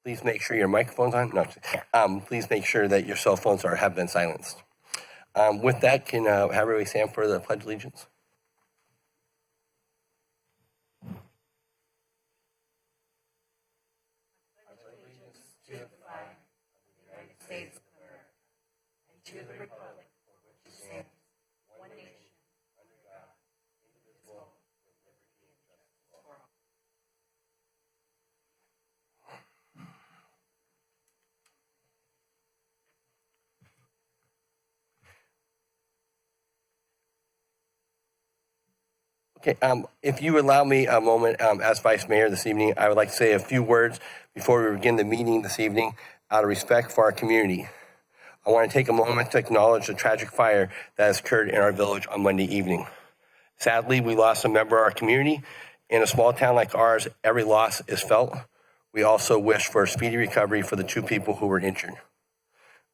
Please make sure your microphone's on. No, please make sure that your cell phones have been silenced. With that, can have everybody stand for the Pledge of Allegiance? States of America, and to the republic for which it stands, one nation, under God, indivisible, with liberty and justice for all. Okay, if you allow me a moment as Vice Mayor this evening, I would like to say a few words before we begin the meeting this evening out of respect for our community. I want to take a moment to acknowledge the tragic fire that has occurred in our village on Monday evening. Sadly, we lost a member of our community. In a small town like ours, every loss is felt. We also wish for a speedy recovery for the 2 people who were injured.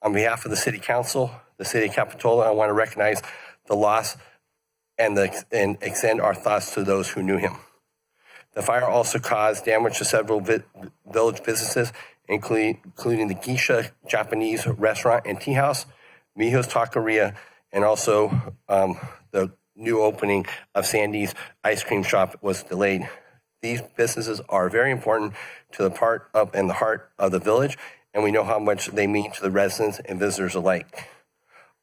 On behalf of the City Council, the City of Capitola, I want to recognize the loss and extend our thoughts to those who knew him. The fire also caused damage to several village businesses, including the Geisha Japanese restaurant and tea house, Mijo's Taqueria, and also the new opening of Sandy's ice cream shop was delayed. These businesses are very important to the heart of the village, and we know how much they mean to the residents and visitors alike.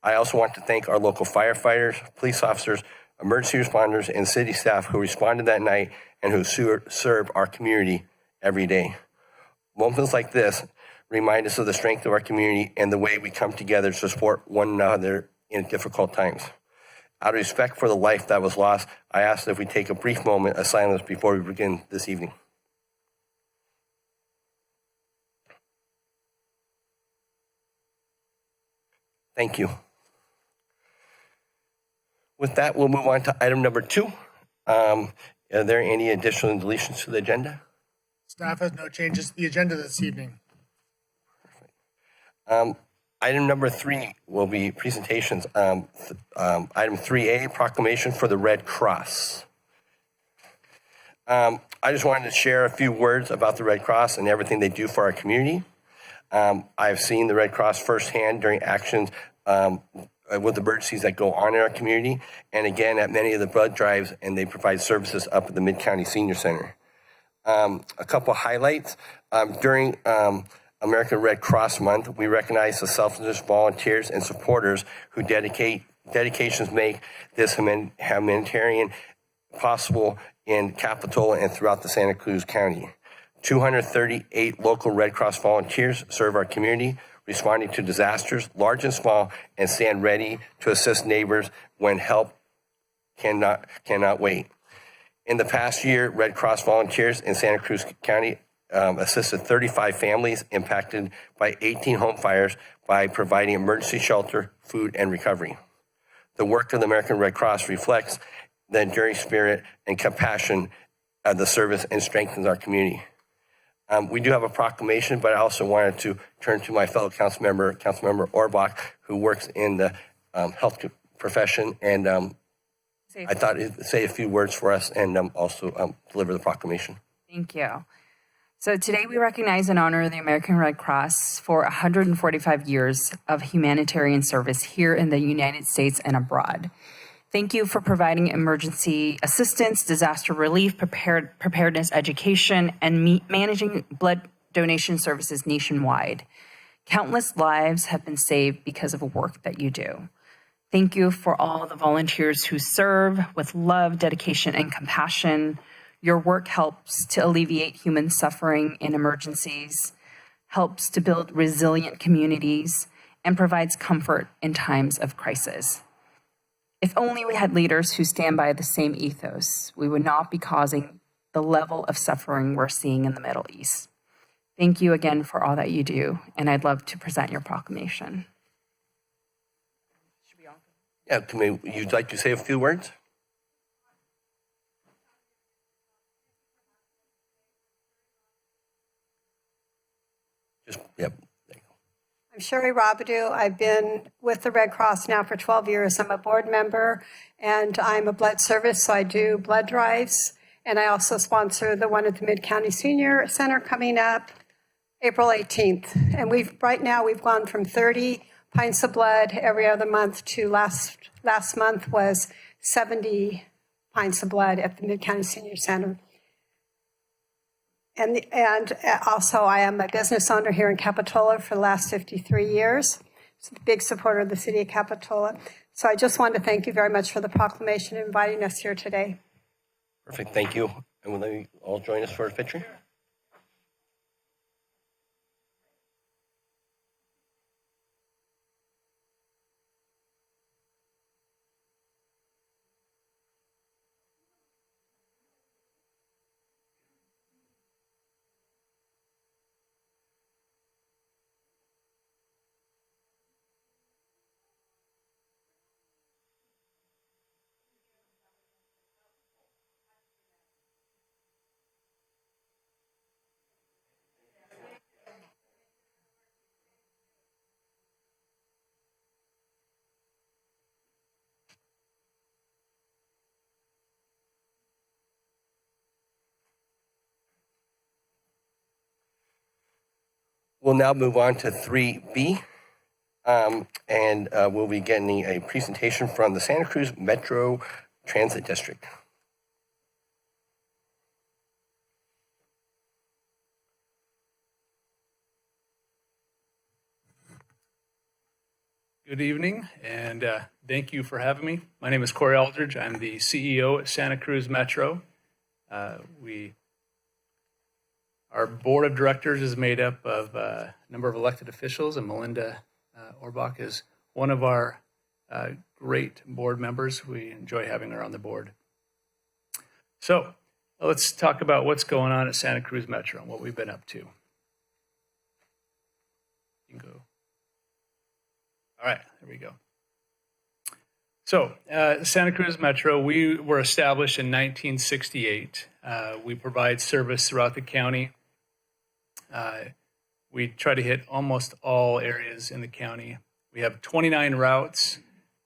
I also want to thank our local firefighters, police officers, emergency responders, and city staff who responded that night and who serve our community every day. Moments like this remind us of the strength of our community and the way we come together to support one another in difficult times. Out of respect for the life that was lost, I ask that we take a brief moment of silence before we begin this evening. Thank you. With that, we'll move on to item number 2. Are there any additional deletions to the agenda? Staff has no changes to the agenda this evening. Item number 3 will be presentations. Item 3A, proclamation for the Red Cross. I just wanted to share a few words about the Red Cross and everything they do for our community. I've seen the Red Cross firsthand during actions with emergencies that go on in our community, and again at many of the blood drives, and they provide services up at the Mid-County Senior Center. A couple highlights. During American Red Cross Month, we recognize the selfless volunteers and supporters who dedications make this humanitarian possible in Capitola and throughout the Santa Cruz County. 238 local Red Cross volunteers serve our community, responding to disasters, large and small, and stand ready to assist neighbors when help cannot wait. In the past year, Red Cross volunteers in Santa Cruz County assisted 35 families impacted by 18 home fires by providing emergency shelter, food, and recovery. The work of the American Red Cross reflects the enduring spirit and compassion of the service and strengthens our community. We do have a proclamation, but I also wanted to turn to my fellow Councilmember Orbach, who works in the health profession, and I thought he'd say a few words for us and also deliver the proclamation. Thank you. So today we recognize and honor the American Red Cross for 145 years of humanitarian service here in the United States and abroad. Thank you for providing emergency assistance, disaster relief, preparedness education, and managing blood donation services nationwide. Countless lives have been saved because of the work that you do. Thank you for all the volunteers who serve with love, dedication, and compassion. Your work helps to alleviate human suffering in emergencies, helps to build resilient communities, and provides comfort in times of crisis. If only we had leaders who stand by the same ethos, we would not be causing the level of suffering we're seeing in the Middle East. Thank you again for all that you do, and I'd love to present your proclamation. Yeah, you'd like to say a few words? Yep. I'm Sherry Robidoux. I've been with the Red Cross now for 12 years. I'm a board member, and I'm a blood service, so I do blood drives. And I also sponsor the one at the Mid-County Senior Center coming up. April 18th. And right now we've gone from 30 pints of blood every other month to last month was 70 pints of blood at the Mid-County Senior Center. And also I am a business owner here in Capitola for the last 53 years. So a big supporter of the city of Capitola. So I just wanted to thank you very much for the proclamation and inviting us here today. Perfect, thank you. And will they all join us for a picture? We'll now move on to 3B, and we'll be getting a presentation from the Santa Cruz Metro Transit District. Good evening, and thank you for having me. My name is Corey Aldridge. I'm the CEO at Santa Cruz Metro. Our board of directors is made up of a number of elected officials, and Melinda Orbach is one of our great board members. We enjoy having her on the board. So let's talk about what's going on at Santa Cruz Metro and what we've been up to. You can go. All right, there we go. So, Santa Cruz Metro, we were established in 1968. We provide service throughout the county. We try to hit almost all areas in the county. We have 29 routes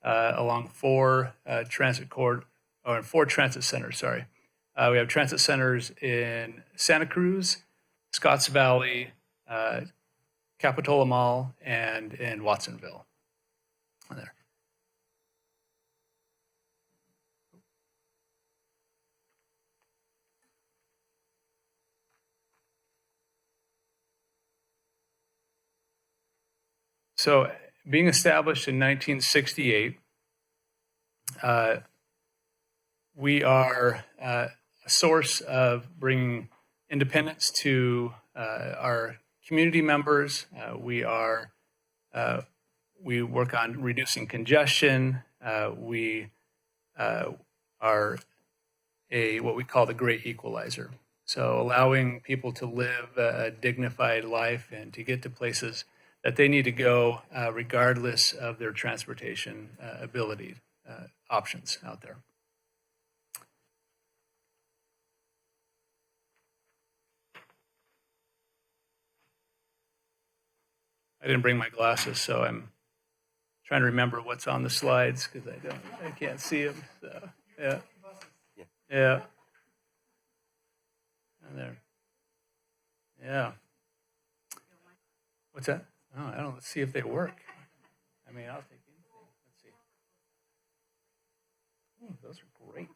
along four transit centers, sorry. We have transit centers in Santa Cruz, Scotts Valley, Capitola Mall, and in Watsonville. There. So, being established in 1968, we are a source of bringing independence to our community members. We work on reducing congestion. We are what we call the great equalizer. So allowing people to live a dignified life and to get to places that they need to go regardless of their transportation ability options out there. I didn't bring my glasses, so I'm trying to remember what's on the slides because I can't see them. So yeah. And there. Yeah. What's that? Oh, I don't know. Let's see if they work. I mean, I'll take anything. Let's see. Those are great.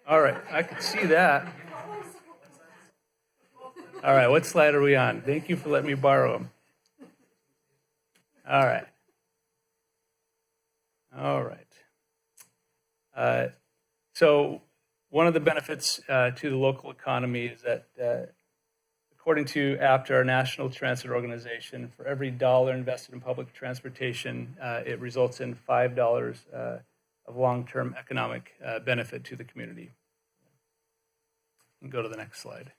All right, I can see that. All right, what slide are we on? Thank you for letting me borrow them. All right. So one of the benefits to the local economy is that according to APTA, our National Transit Organization, for every dollar invested in public transportation, it results in $5 of long-term economic benefit to the community. You can go to the next slide.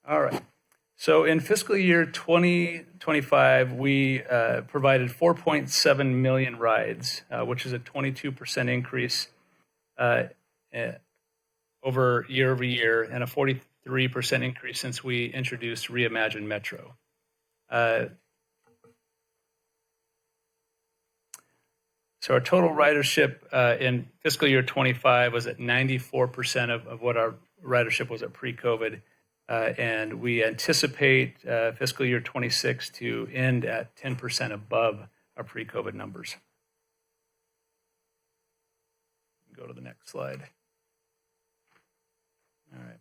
All right. So in fiscal year 2025, we provided 4.7 million rides, which is a 22% increase over year, and a 43% increase since we introduced Reimagine Metro. So our total ridership in fiscal year 25 was at 94% of what our ridership was at pre-COVID. And we anticipate fiscal year 26 to end at 10% above our pre-COVID numbers. Go to the next slide. All right.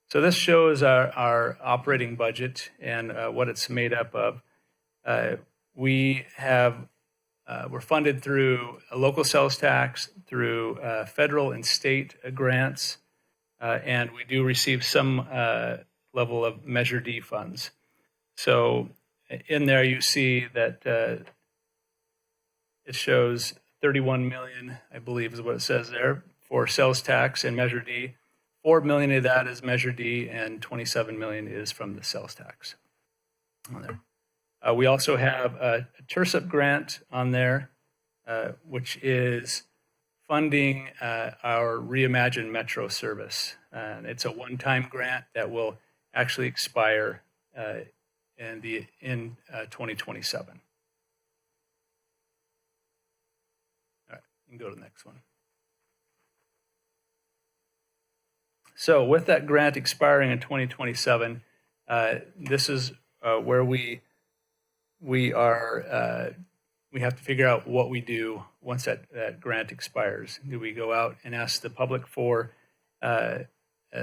So this shows our operating budget and what it's made up of. We're funded through a local sales tax, through federal and state grants, and we do receive some level of Measure D funds. So in there you see that it shows 31 million, I believe is what it says there, for sales tax and Measure D. 4 million of that is Measure D, and 27 million is from the sales tax on there. We also have a TIRSIP grant on there, which is funding our Reimagine Metro service. It's a one-time grant that will actually expire in 2027. All right, you can go to the next one. So with that grant expiring in 2027, this is where we have to figure out what we do once that grant expires. Do we go out and ask the public for a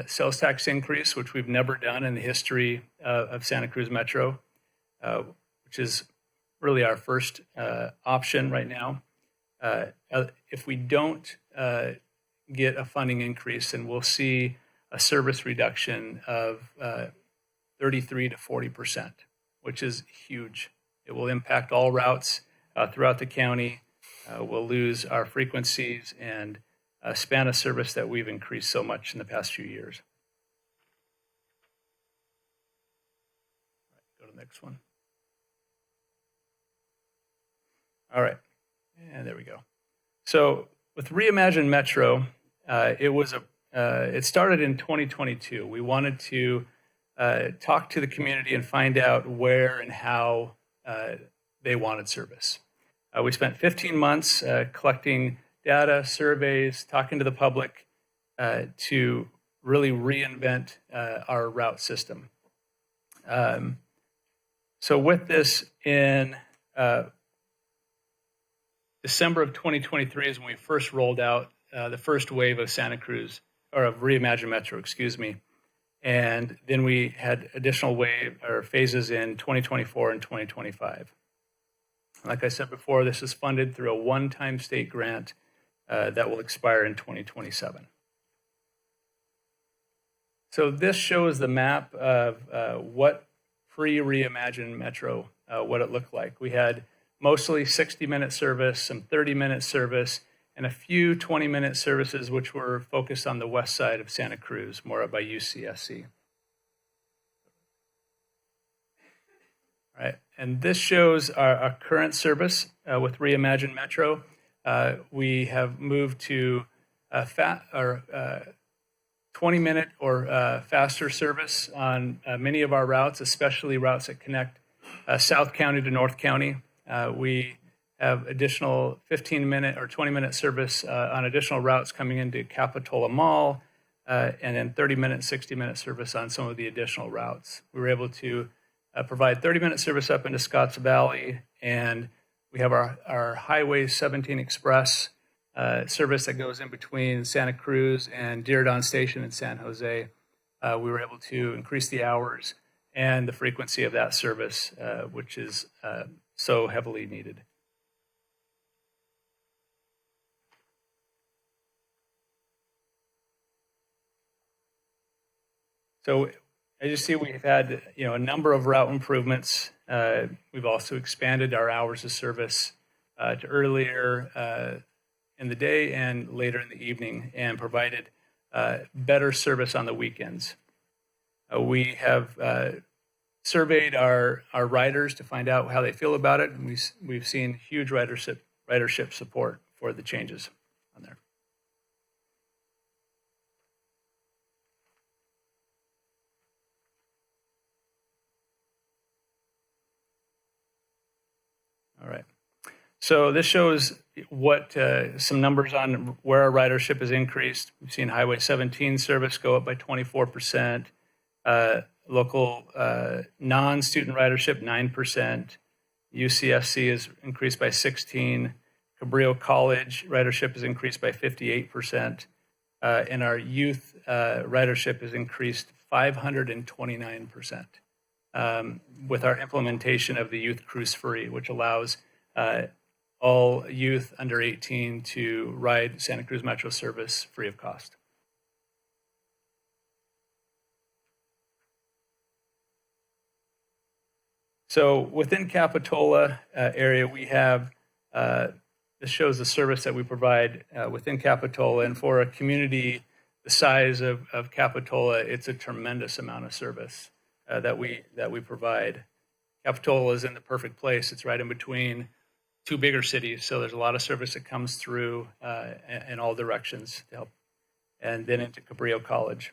sales tax increase, which we've never done in the history of Santa Cruz Metro, which is really our first option right now. If we don't get a funding increase, then we'll see a service reduction of 33 to 40%, which is huge. It will impact all routes throughout the county. We'll lose our frequencies and span of service that we've increased so much in the past few years. All right, go to the next one. All right, and there we go. So with Reimagine Metro, it started in 2022. We wanted to talk to the community and find out where and how they wanted service. We spent 15 months collecting data, surveys, talking to the public to really reinvent our route system. So with this, in December of 2023 is when we first rolled out the first wave of Santa Cruz, or of Reimagine Metro, excuse me. And then we had additional phases in 2024 and 2025. Like I said before, this is funded through a one-time state grant that will expire in 2027. So this shows the map of what pre-Reimagine Metro, what it looked like. We had mostly 60-minute service, some 30-minute service, and a few 20-minute services which were focused on the west side of Santa Cruz, more up by UCSC. All right, and this shows our current service with Reimagine Metro. We have moved to 20-minute or faster service on many of our routes, especially routes that connect South County to North County. We have additional 15-minute or 20-minute service on additional routes coming into Capitola Mall, and then 30-minute, 60-minute service on some of the additional routes. We were able to provide 30-minute service up into Scotts Valley, and we have our Highway 17 Express service that goes in between Santa Cruz and Diridon Station in San Jose. We were able to increase the hours and the frequency of that service, which is so heavily needed. So as you see, we've had a number of route improvements. We've also expanded our hours of service to earlier in the day and later in the evening, and provided better service on the weekends. We have surveyed our riders to find out how they feel about it, and we've seen huge ridership support for the changes on there. All right. So this shows what some numbers on where our ridership has increased. We've seen Highway 17 service go up by 24%, local non-student ridership 9%, UCSC has increased by 16%, Cabrillo College ridership has increased by 58%, and our youth ridership has increased 529%. With our implementation of the Youth Cruise Free, which allows all youth under 18 to ride Santa Cruz Metro service free of cost. So within Capitola area, we have, this shows the service that we provide within Capitola, and for a community the size of Capitola, it's a tremendous amount of service that we provide. Capitola is in the perfect place. It's right in between two bigger cities, so there's a lot of service that comes through in all directions to help, and then into Cabrillo College.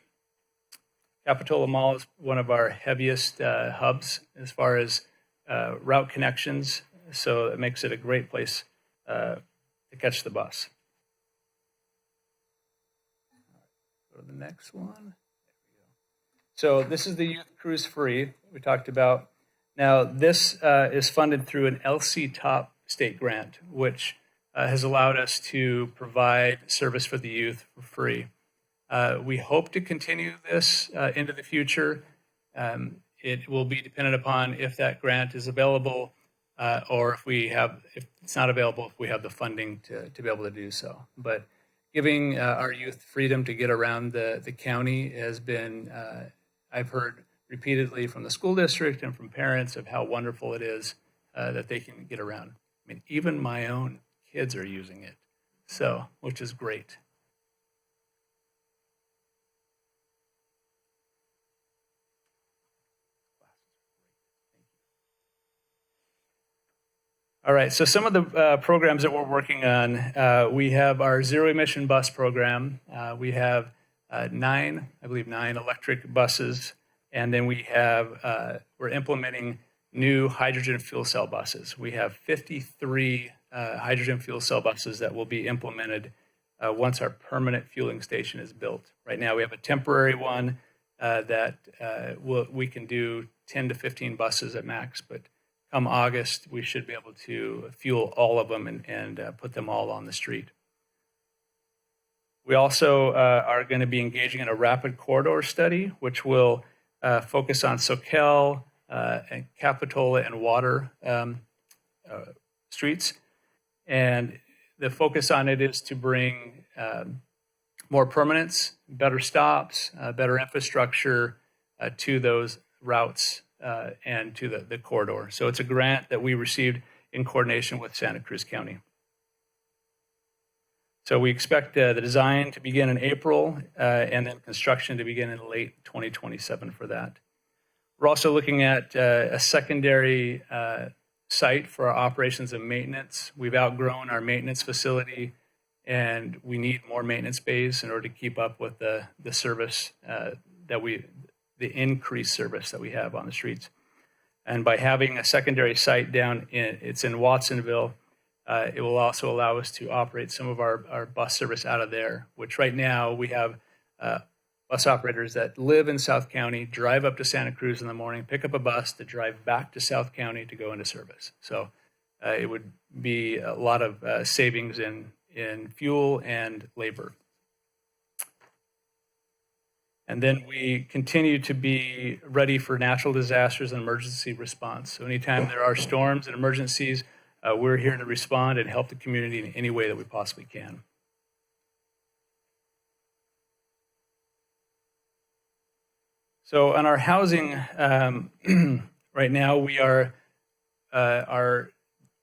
Capitola Mall is one of our heaviest hubs as far as route connections, so it makes it a great place to catch the bus. Go to the next one. So this is the Youth Cruise Free we talked about. Now this is funded through an LC Top state grant, which has allowed us to provide service for the youth for free. We hope to continue this into the future. It will be dependent upon if that grant is available, or if it's not available, if we have the funding to be able to do so. But giving our youth freedom to get around the county has been, I've heard repeatedly from the school district and from parents of how wonderful it is that they can get around. I mean, even my own kids are using it, so, which is great. All right, so some of the programs that we're working on, we have our zero emission bus program. We have nine electric buses, and then we have, we're implementing new hydrogen fuel cell buses. We have 53 hydrogen fuel cell buses that will be implemented once our permanent fueling station is built. Right now we have a temporary one that we can do 10 to 15 buses at max, but come August, we should be able to fuel all of them and put them all on the street. We also are going to be engaging in a rapid corridor study, which will focus on Soquel, and Capitola and Water streets. And the focus on it is to bring more permanence, better stops, better infrastructure to those routes and to the corridor. So it's a grant that we received in coordination with Santa Cruz County. So we expect the design to begin in April and then construction to begin in late 2027 for that. We're also looking at a secondary site for our operations and maintenance. We've outgrown our maintenance facility, and we need more maintenance bays in order to keep up with the service the increased service that we have on the streets. And by having a secondary site it's in Watsonville, it will also allow us to operate some of our bus service out of there, which right now we have bus operators that live in South County, drive up to Santa Cruz in the morning, pick up a bus to drive back to South County to go into service. So it would be a lot of savings in fuel and labor. And then we continue to be ready for natural disasters and emergency response. So anytime there are storms and emergencies, we're here to respond and help the community in any way that we possibly can. So on our housing, right now we are, it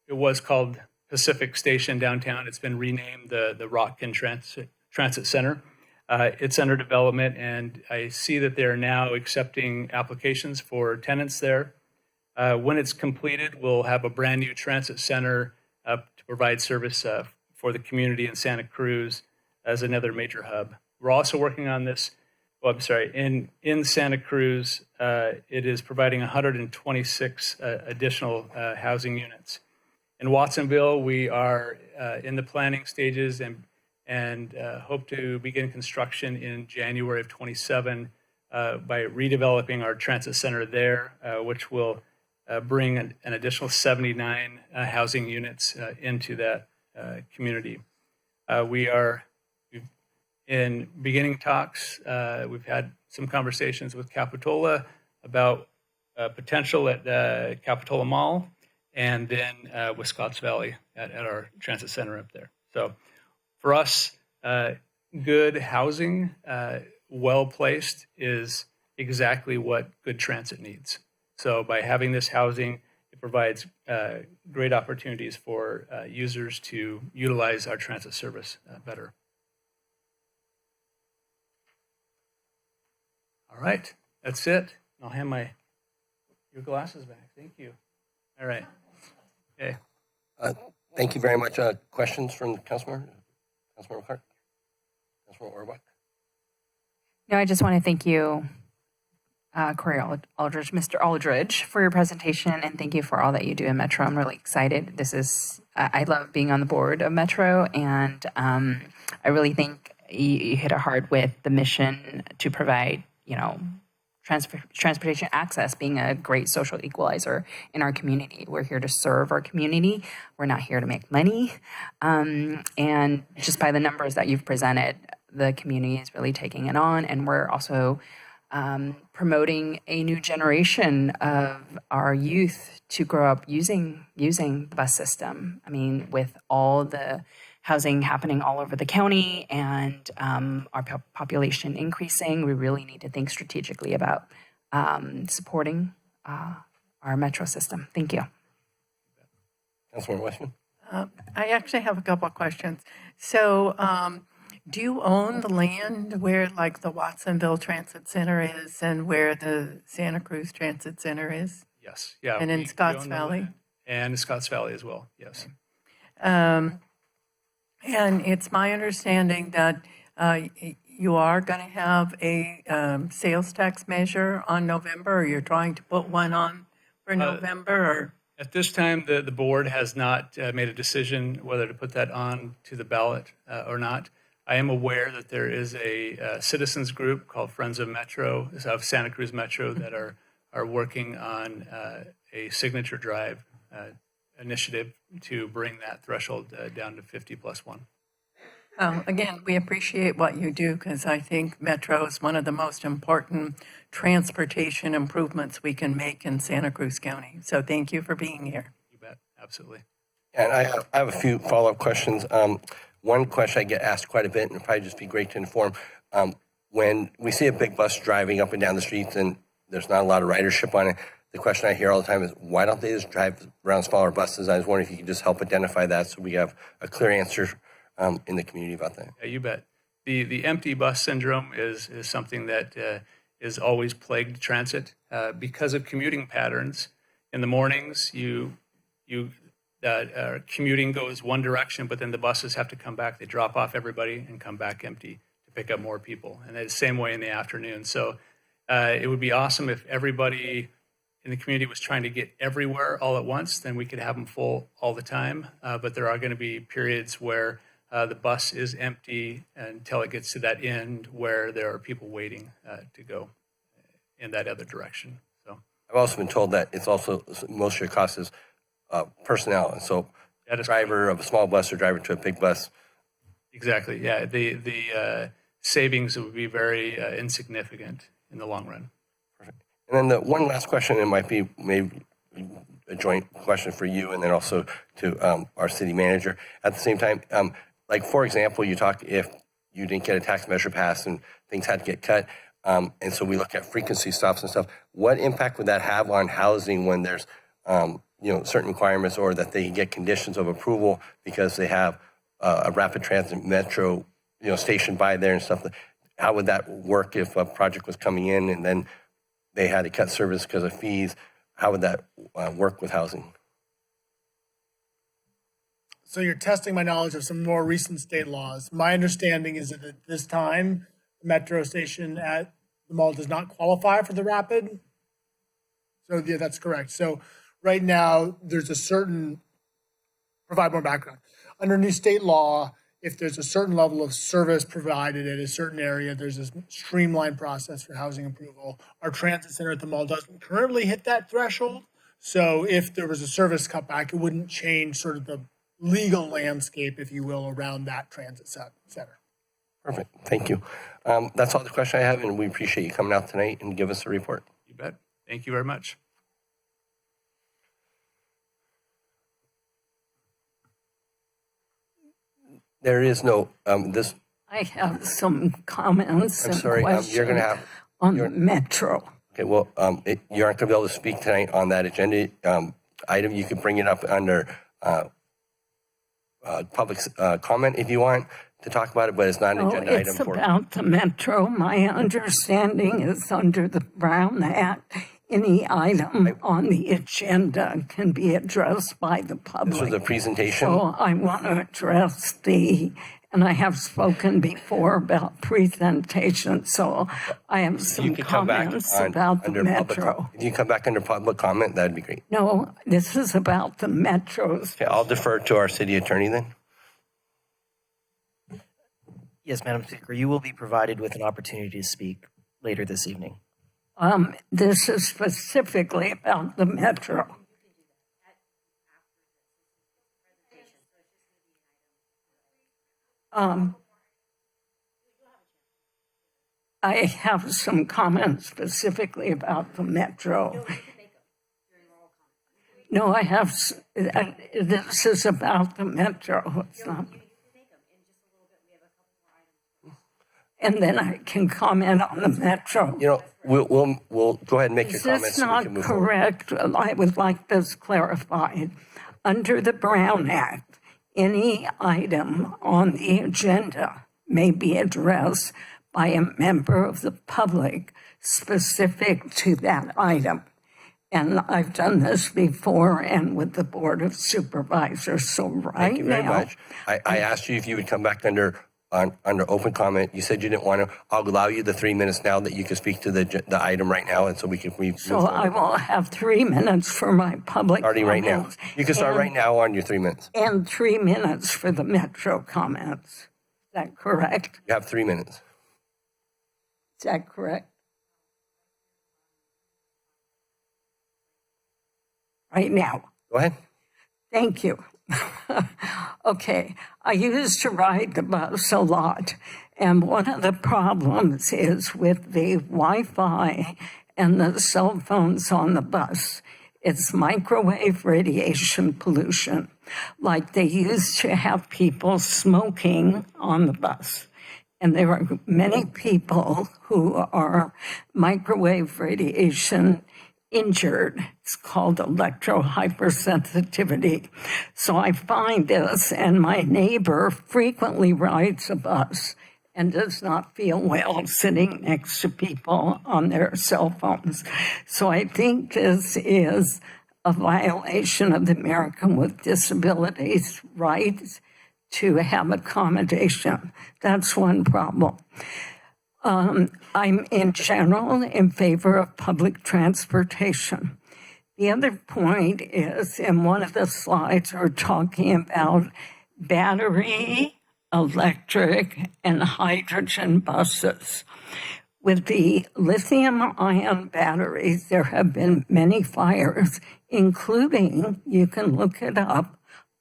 was called Pacific Station downtown. It's been renamed the Rockin Transit Center. It's under development, and I see that they're now accepting applications for tenants there. When it's completed, we'll have a brand new transit center to provide service for the community in Santa Cruz as another major hub. We're also working on this, in Santa Cruz, it is providing 126 additional housing units. In Watsonville, we are in the planning stages and hope to begin construction in January of 27 by redeveloping our transit center there, which will bring an additional 79 housing units into that community. We are in beginning talks. We've had some conversations with Capitola about potential at Capitola Mall, and then with Scotts Valley at our transit center up there. So for us, good housing, well-placed, is exactly what good transit needs. So by having this housing, it provides great opportunities for users to utilize our transit service better. All right, that's it. I'll hand your glasses back. Thank you. All right. Okay. Thank you very much. Questions from the Councilmember? Councilmember Clark? Councilmember Orbach? No, I just want to thank you, Corey Aldridge, Mr. Aldridge, for your presentation, and thank you for all that you do in Metro. I'm really excited. I love being on the board of Metro, and I really think you hit it hard with the mission to provide, transportation access being a great social equalizer in our community. We're here to serve our community. We're not here to make money. And just by the numbers that you've presented, the community is really taking it on. And we're also promoting a new generation of our youth to grow up using the bus system. I mean, with all the housing happening all over the county and our population increasing, we really need to think strategically about supporting our metro system. Thank you. Councilmember Westman? I actually have a couple of questions. So do you own the land where like the Watsonville Transit Center is and where the Santa Cruz Transit Center is? Yes. Yeah. And in Scotts Valley? And in Scotts Valley as well. Yes. And it's my understanding that you are going to have a sales tax measure on November, or you're trying to put one on for November, or? At this time, the board has not made a decision whether to put that on to the ballot or not. I am aware that there is a citizens group called Friends of Metro, of Santa Cruz Metro, that are working on a signature drive initiative to bring that threshold down to 50+1. Again, we appreciate what you do because I think Metro is one of the most important transportation improvements we can make in Santa Cruz County. So thank you for being here. You bet. Absolutely. And I have a few follow-up questions. One question I get asked quite a bit, and it'd probably just be great to inform. When we see a big bus driving up and down the streets and there's not a lot of ridership on it, the question I hear all the time is, why don't they just drive around smaller buses? I was wondering if you could just help identify that so we have a clear answer in the community about that. Yeah, you bet. The empty bus syndrome is something that is always plagued transit because of commuting patterns. In the mornings, commuting goes one direction, but then the buses have to come back. They drop off everybody and come back empty to pick up more people. And the same way in the afternoon. So it would be awesome if everybody in the community was trying to get everywhere all at once, then we could have them full all the time. But there are going to be periods where the bus is empty until it gets to that end where there are people waiting to go in that other direction. So I've also been told that it's also, most of your cost is personnel. And so a driver of a small bus or driver to a big bus. Exactly. Yeah. The savings would be very insignificant in the long run. Perfect. And then the one last question, it might be maybe a joint question for you and then also to our city manager. At the same time, like, for example, you talk if you didn't get a tax measure passed and things had to get cut, and so we look at frequency stops and stuff. What impact would that have on housing when there's, certain requirements or that they get conditions of approval because they have a rapid transit metro, stationed by there and stuff? How would that work if a project was coming in and then they had to cut service because of fees? How would that work with housing? So you're testing my knowledge of some more recent state laws. My understanding is that at this time, the metro station at the mall does not qualify for the rapid. So yeah, that's correct. So right now, there's a certain provide more background. Under new state law, if there's a certain level of service provided at a certain area, there's a streamlined process for housing approval. Our transit center at the mall doesn't currently hit that threshold. So if there was a service cutback, it wouldn't change sort of the legal landscape, if you will, around that transit center. Perfect. Thank you. That's all the question I have, and we appreciate you coming out tonight and give us a report. You bet. Thank you very much. There is no, this, I have some comments I'm and sorry, questions you're going to have, on the metro. okay, well, you aren't going to be able to speak tonight on that agenda item. You can bring it up under public comment if you want to talk about it, but it's not an Oh, agenda item it's for. about the metro. My understanding is under the Brown Act, any item on the agenda can be addressed by the public. This was a presentation. So I want to address and I have spoken before about presentation, so I have You some could come back comments about the under public. metro. If you come back under public comment, that'd be great. No, this is about the metros. Okay, I'll defer to our city attorney then. Yes, Madam Speaker, you will be provided with an opportunity to speak later this evening. This is specifically about the metro. I have some comments specifically about the metro. No, I have, this is about the metro. It's not. And then I can comment on the metro. You know, we'll go ahead and make your Is this comments so we not can move forward. correct? I would like this clarified. Under the Brown Act, any item on the agenda may be addressed by a member of the public specific to that item. And I've done this before and with the Board of Supervisors. So right Thank you very now, much. I asked you if you would come back under open comment. You said you didn't want to. I'll allow you the 3 minutes now that you can speak to the item right now, and so we can move so forward. I will have 3 minutes for my public Starting right now. comments. You can start And- right now on your 3 minutes. And 3 minutes for the metro comments. Is that correct? You have 3 minutes. Is that correct? Right now. Go ahead. Thank you. Okay, I used to ride the bus a lot, and one of the problems is with the Wi-Fi and the cell phones on the bus. It's microwave radiation pollution. Like they used to have people smoking on the bus. And there are many people who are microwave radiation injured. It's called electrohypersensitivity. So I find this, and my neighbor frequently rides a bus and does not feel well sitting next to people on their cell phones. So I think this is a violation of the American with Disabilities rights to have accommodation. That's one problem. I'm in general in favor of public transportation. The other point is, in one of the slides, we're talking about battery, electric, and hydrogen buses. With the lithium-ion batteries, there have been many fires, including, you can look it up,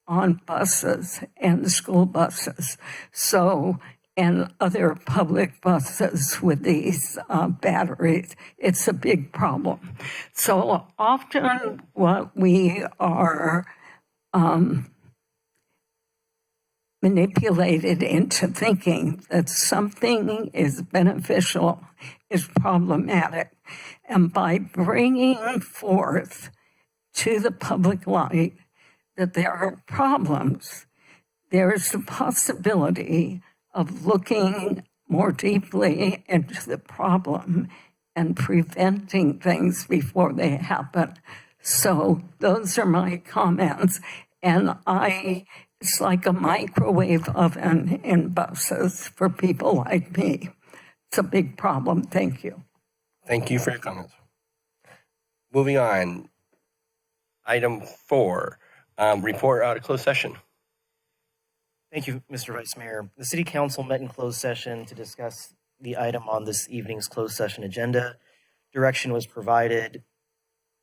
on buses and school buses. So, and other public buses with these batteries. It's a big problem. So often what we are manipulated into thinking that something is beneficial is problematic. And by bringing forth to the public light that there are problems, there is the possibility of looking more deeply into the problem and preventing things before they happen. So those are my comments. And it's like a microwave oven in buses for people like me. It's a big problem. Thank you. Thank you for your comments. Moving on. Item 4. Report out of closed session. Thank you, Mr. Vice Mayor. The City Council met in closed session to discuss the item on this evening's closed session agenda. Direction was provided.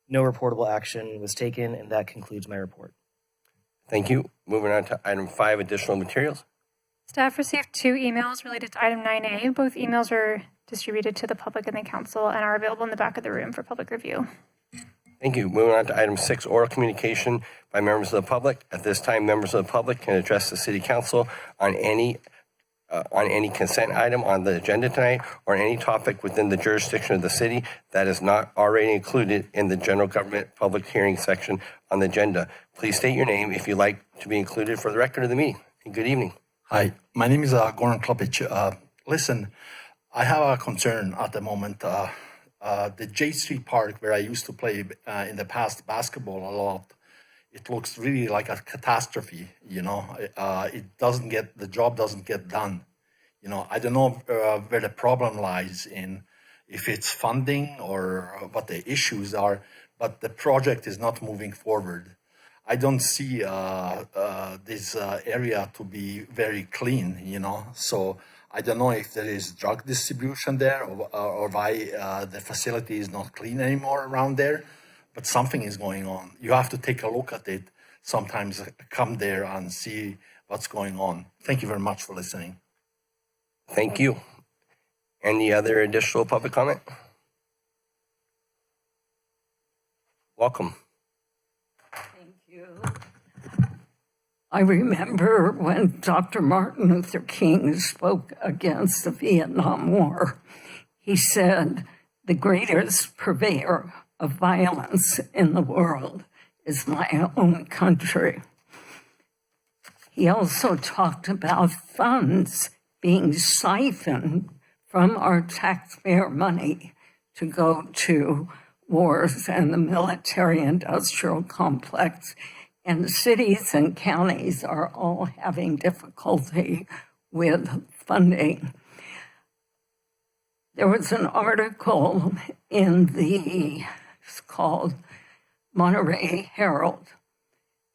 No reportable action was taken, and that concludes my report. Thank you. Moving on to item 5, additional materials. Staff received 2 emails related to item 9A. Both emails were distributed to the public and the council and are available in the back of the room for public review. Thank you. Moving on to item 6, oral communication by members of the public. At this time, members of the public can address the city council on any consent item on the agenda tonight or any topic within the jurisdiction of the city that is not already included in the general government public hearing section on the agenda. Please state your name if you'd like to be included for the record of the meeting. And good evening. Hi, my name is Goran Klopic. Listen, I have a concern at the moment. The J Street Park, where I used to play in the past basketball a lot, it looks really like a catastrophe. The job doesn't get done. I don't know where the problem lies in, if it's funding or what the issues are, but the project is not moving forward. I don't see this area to be very clean, so I don't know if there is drug distribution there or why the facility is not clean anymore around there, but something is going on. You have to take a look at it, sometimes come there and see what's going on. Thank you very much for listening. Thank you. Any other additional public comment? Welcome. I remember when Dr. Martin Luther King spoke against the Vietnam War. He said, the greatest purveyor of violence in the world is my own country. He also talked about funds being siphoned from our taxpayer money to go to wars and the military-industrial complex. And cities and counties are all having difficulty with funding. There was an article in it's called Monterey Herald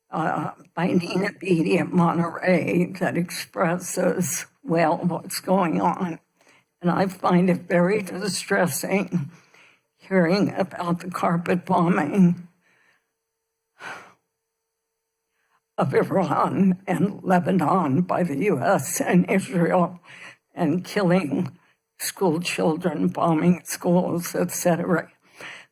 by Nina Beatty at Monterey that expresses, well, what's going on. And I find it very distressing hearing about the carpet bombing of Iran and Lebanon by the U.S. and Israel and killing school children, bombing schools, etc.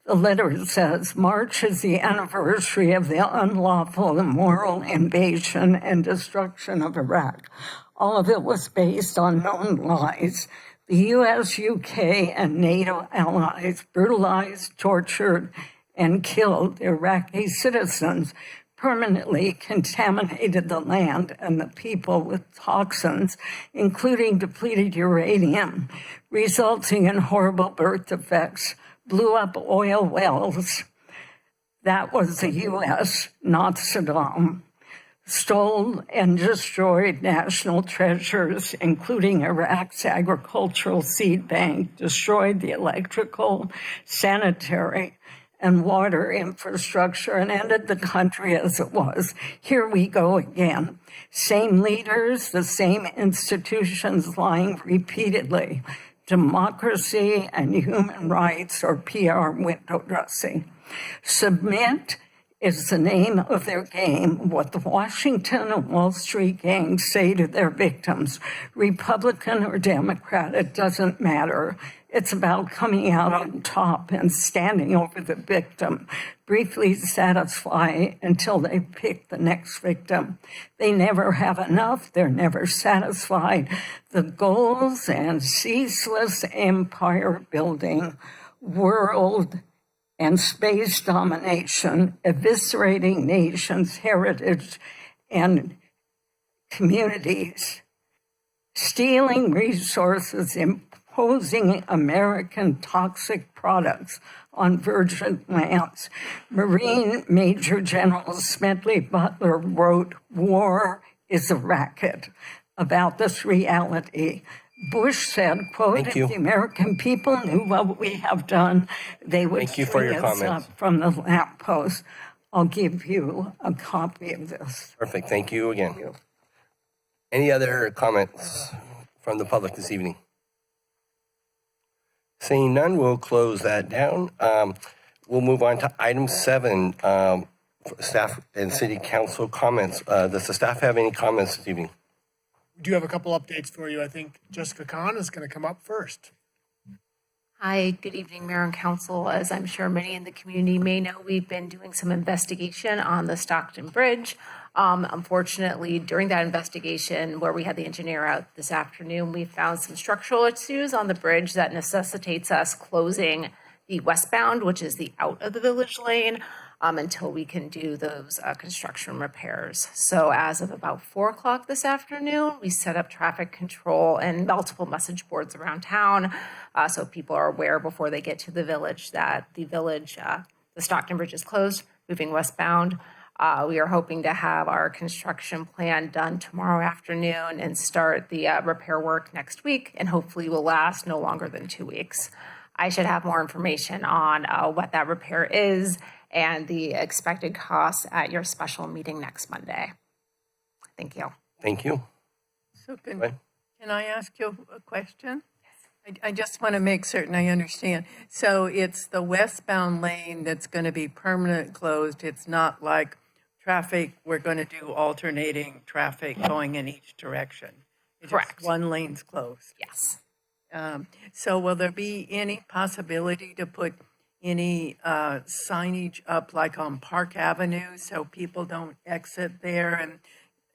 The letter says, March is the anniversary of the unlawful, immoral invasion and destruction of Iraq. All of it was based on known lies. The U.S., UK, and NATO allies brutalized, tortured, and killed Iraqi citizens, permanently contaminated the land and the people with toxins, including depleted uranium, resulting in horrible birth defects, blew up oil wells. That was the U.S., not Saddam. Stole and destroyed national treasures, including Iraq's agricultural seed bank, destroyed the electrical, sanitary, and water infrastructure, and ended the country as it was. Here we go again. Same leaders, the same institutions lying repeatedly. Democracy and human rights, or PR window dressing. Submit is the name of their game. What the Washington and Wall Street gangs say to their victims, Republican or Democrat, it doesn't matter. It's about coming out on top and standing over the victim, briefly satisfy until they pick the next victim. They never have enough. They're never satisfied. The goals and ceaseless empire building, world and space domination, eviscerating nations, heritage, and communities, stealing resources, imposing American toxic products on virgin lands. Marine Major General Smedley Butler wrote, "War is a racket," about this reality. Bush said, quote, if the American people knew what we have done, they would free us up from the lamppost. I'll give you a copy of this. Perfect. Thank you again. Any other comments from the public this evening? Seeing none, we'll close that down. We'll move on to item 7, staff and city council comments. Does the staff have any comments this evening? We do have a couple updates for you. I think Jessica Kahn is going to come up first. Hi, good evening, Mayor and Council. As I'm sure many in the community may know, we've been doing some investigation on the Stockton Bridge. Unfortunately, during that investigation, where we had the engineer out this afternoon, we found some structural issues on the bridge that necessitates us closing the westbound, which is the out of the village lane, until we can do those construction repairs. So as of about 4 o'clock this afternoon, we set up traffic control and multiple message boards around town, so people are aware before they get to the village that the Stockton Bridge is closed, moving westbound. We are hoping to have our construction plan done tomorrow afternoon and start the repair work next week, and hopefully will last no longer than 2 weeks. I should have more information on what that repair is and the expected costs at your special meeting next Monday. Thank you. Thank you. So can I ask you a question? I just want to make certain I understand. So it's the westbound lane that's going to be permanent closed. It's not like traffic, we're going to do alternating traffic going in each direction. It's Correct. Just one lane's closed. Yes. So will there be any possibility to put any signage up like on Park Avenue so people don't exit there? And,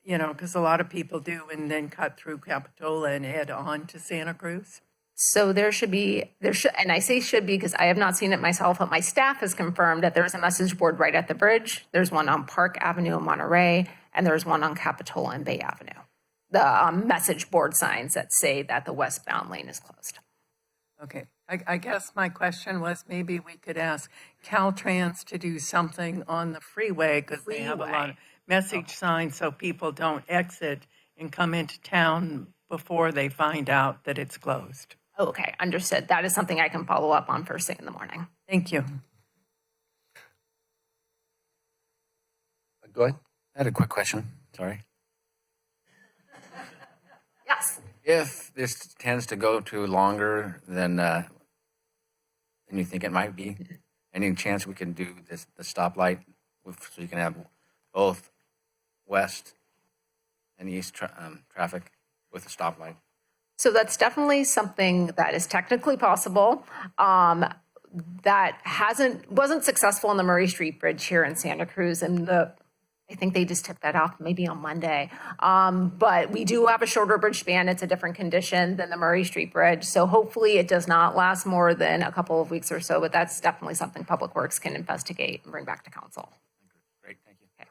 you know, because a lot of people do and then cut through Capitola and head on to Santa Cruz? So there should, and I say should be because I have not seen it myself, but my staff has confirmed that there's a message board right at the bridge. There's one on Park Avenue in Monterey, and there's one on Capitola and Bay Avenue. The message board signs that say that the westbound lane is closed. Okay, I guess my question was maybe we could ask Caltrans to do something on the freeway because they have a lot of message signs so people don't exit and come into town before they find out that it's closed. Okay, understood. That is something I can follow up on first thing in the morning. Thank you. Go ahead. I had a quick question. Sorry. Yes. If this tends to go to longer than you think it might be, any chance we can do the stoplight so you can have both west and east traffic with a stoplight? So that's definitely something that is technically possible. That wasn't successful on the Murray Street Bridge here in Santa Cruz, and I think they just took that off maybe on Monday. But we do have a shorter bridge span. It's a different condition than the Murray Street Bridge. So hopefully it does not last more than a couple of weeks or so, but that's definitely something Public Works can investigate and bring back to council. Great, thank you. Okay.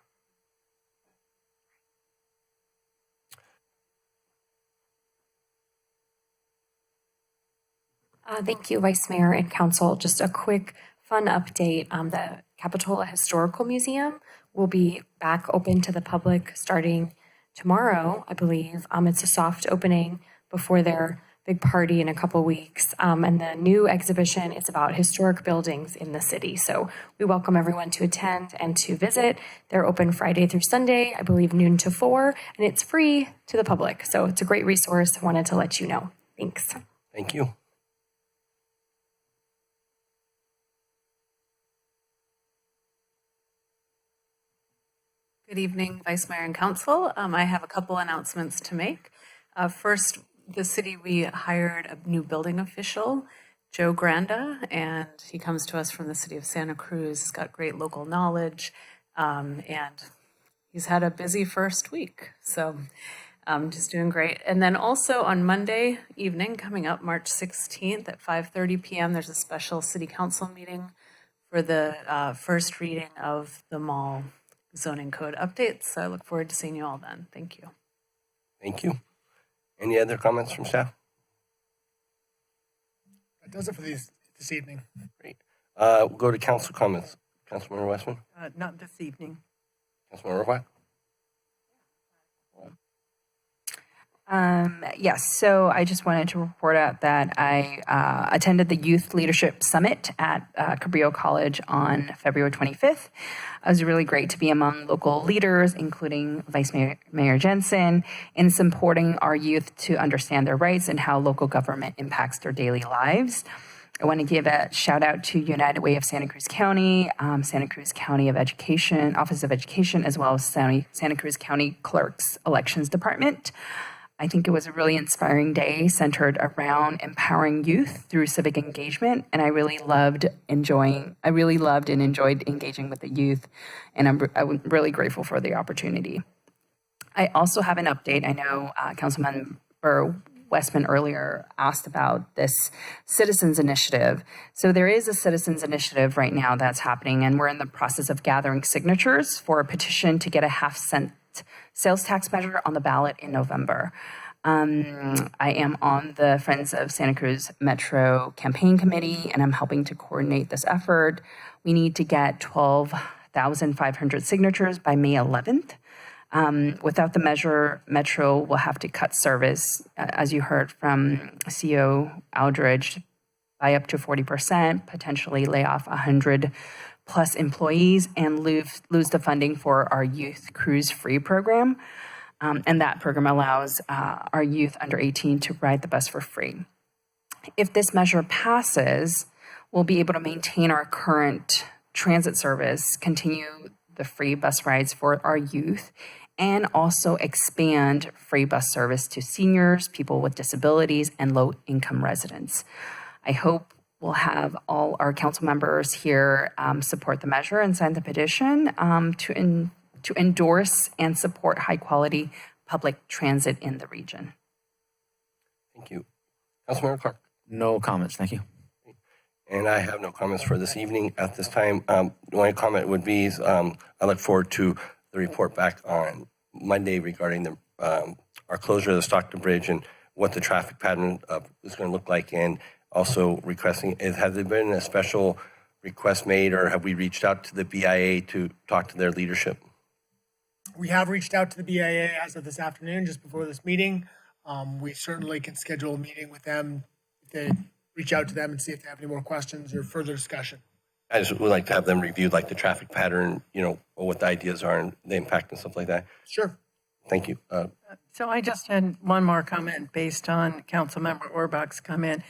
Thank you, Vice Mayor and Council. Just a quick fun update. The Capitola Historical Museum will be back open to the public starting tomorrow, I believe. It's a soft opening before their big party in a couple weeks. And the new exhibition is about historic buildings in the city. So we welcome everyone to attend and to visit. They're open Friday through Sunday, I believe noon to 4, and it's free to the public. So it's a great resource. I wanted to let you know. Thanks. Thank you. Good evening, Vice Mayor and Council. I have a couple announcements to make. First, the city, we hired a new building official, Joe Granda, and he comes to us from the city of Santa Cruz. He's got great local knowledge, and he's had a busy first week, so just doing great. And then also on Monday evening, coming up March 16th at 5:30 p.m., there's a special city council meeting for the first reading of the mall zoning code updates. So I look forward to seeing you all then. Thank you. Thank you. Any other comments from staff? That does it for this evening. Great. We'll go to council comments. Councilmember Westman? Not this evening. Councilmember Roy? Yes, so I just wanted to report out that I attended the Youth Leadership Summit at Cabrillo College on February 25th. It was really great to be among local leaders, including Mayor Jensen, in supporting our youth to understand their rights and how local government impacts their daily lives. I want to give a shout out to United Way of Santa Cruz County, Santa Cruz County of Education, Office of Education, as well as Santa Cruz County Clerk's Elections Department. I think it was a really inspiring day centered around empowering youth through civic engagement, and I really loved and enjoyed engaging with the youth, and I'm really grateful for the opportunity. I also have an update. I know Councilmember Westman earlier asked about this citizens initiative. So there is a citizens initiative right now that's happening, and we're in the process of gathering signatures for a petition to get a half-cent sales tax measure on the ballot in November. I am on the Friends of Santa Cruz Metro campaign committee, and I'm helping to coordinate this effort. We need to get 12,500 signatures by May 11th. Without the measure, Metro will have to cut service, as you heard from CEO Aldridge, by up to 40%, potentially lay off 100 plus employees, and lose the funding for our youth cruise free program. And that program allows our youth under 18 to ride the bus for free. If this measure passes, we'll be able to maintain our current transit service, continue the free bus rides for our youth, and also expand free bus service to seniors, people with disabilities, and low-income residents. I hope we'll have all our council members here support the measure and sign the petition to endorse and support high-quality public transit in the region. Thank you. Councilmember Clark. No comments, thank you. And I have no comments for this evening at this time. The only comment would be I look forward to the report back on Monday regarding our closure of the Stockton Bridge and what the traffic pattern is going to look like, and also requesting, has there been a special request made, or have we reached out to the BIA to talk to their leadership? We have reached out to the BIA as of this afternoon, just before this meeting. We certainly can schedule a meeting with them if they reach out to them and see if they have any more questions or further discussion. I just would like to have them review like the traffic pattern, or what the ideas are and the impact and stuff like that. Sure. Thank you. So I just had one more comment based on Councilmember Orbach's comment.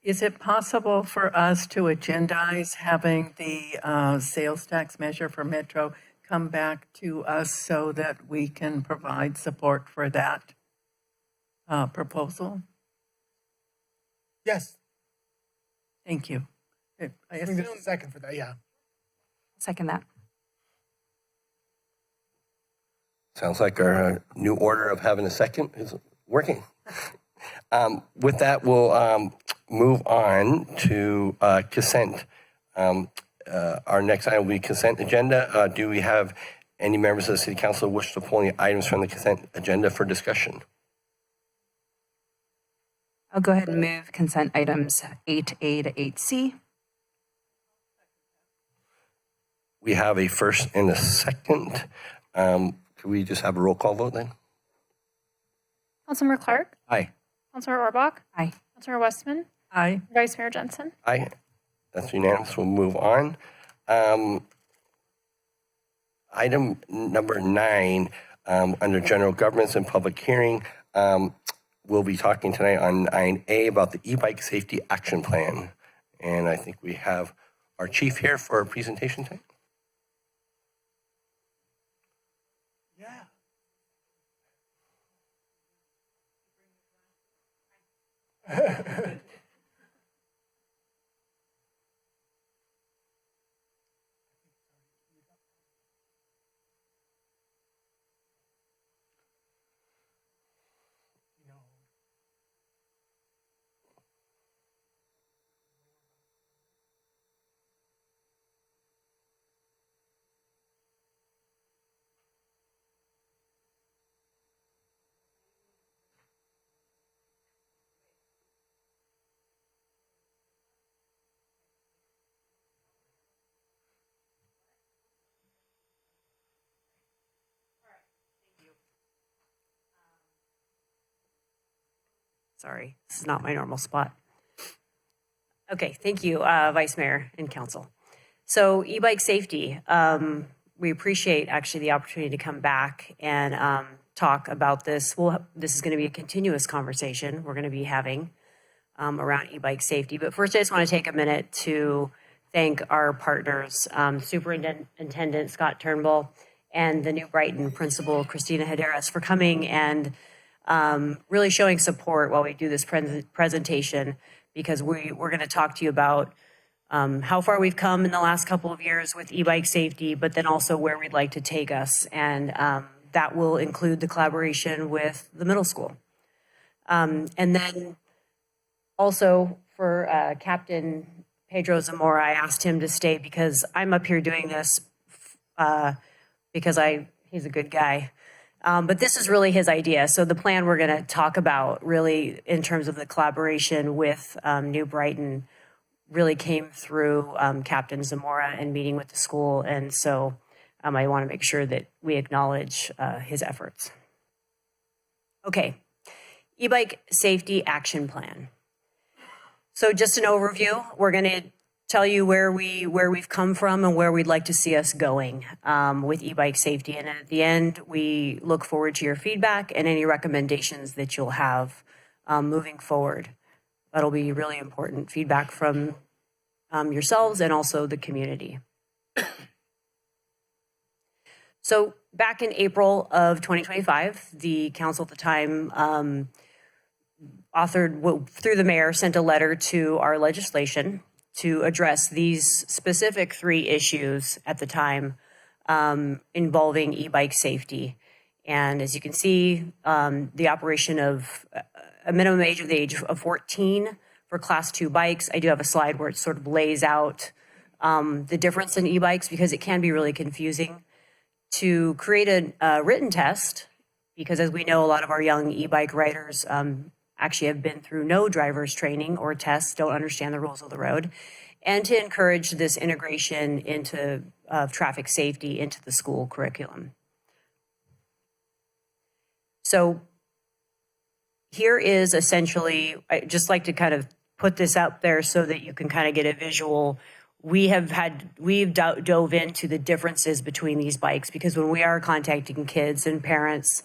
Is it possible for us to agendize having the sales tax measure for Metro come back to us so that we can provide support for that proposal? Yes. Thank you. I think there's a second for that, yeah. Second that. Sounds like our new order of having a second is working. With that, we'll move on to consent. Our next item will be consent agenda. Do we have any members of the City Council who wish to pull any items from the consent agenda for discussion? I'll go ahead and move consent items 8A to 8C. We have a first and a second. Could we just have a roll call vote then? Councilmember Clark. Aye. Councilmember Orbach. Aye. Councilmember Westman. Aye. Vice Mayor Jensen. Aye. That's unanimous. We'll move on. Item number 9, under general governments and public hearing, we'll be talking tonight on 9A about the e-bike safety action plan. And I think we have our chief here for a presentation tonight. Yeah. Sorry, this is not my normal spot. Okay, thank you, Vice Mayor and Council. So e-bike safety, we appreciate actually the opportunity to come back and talk about this. This is going to be a continuous conversation we're going to be having around e-bike safety. But first, I just want to take a minute to thank our partners, Superintendent Scott Turnbull and the New Brighton Principal Christina Hederas for coming and really showing support while we do this presentation, because we're going to talk to you about how far we've come in the last couple of years with e-bike safety, but then also where we'd like to take us. And that will include the collaboration with the middle school. And then also for Captain Pedro Zamora, I asked him to stay because I'm up here doing this because he's a good guy. But this is really his idea. So the plan we're going to talk about really in terms of the collaboration with New Brighton really came through Captain Zamora and meeting with the school. And so I want to make sure that we acknowledge his efforts. Okay, e-bike safety action plan. So just an overview, we're going to tell you where we've come from and where we'd like to see us going with e-bike safety. And at the end, we look forward to your feedback and any recommendations that you'll have moving forward. That'll be really important feedback from yourselves and also the community. So back in April of 2025, the council at the time through the mayor, sent a letter to our legislation to address these specific 3 issues at the time involving e-bike safety. And as you can see, the operation of a minimum age of the age of 14 for class 2 bikes. I do have a slide where it sort of lays out the difference in e-bikes because it can be really confusing. To create a written test, because as we know, a lot of our young e-bike riders actually have been through no driver's training or tests, don't understand the rules of the road, and to encourage this integration into traffic safety into the school curriculum. So here is essentially, I just like to kind of put this out there so that you can kind of get a visual. We've dove into the differences between these bikes because when we are contacting kids and parents,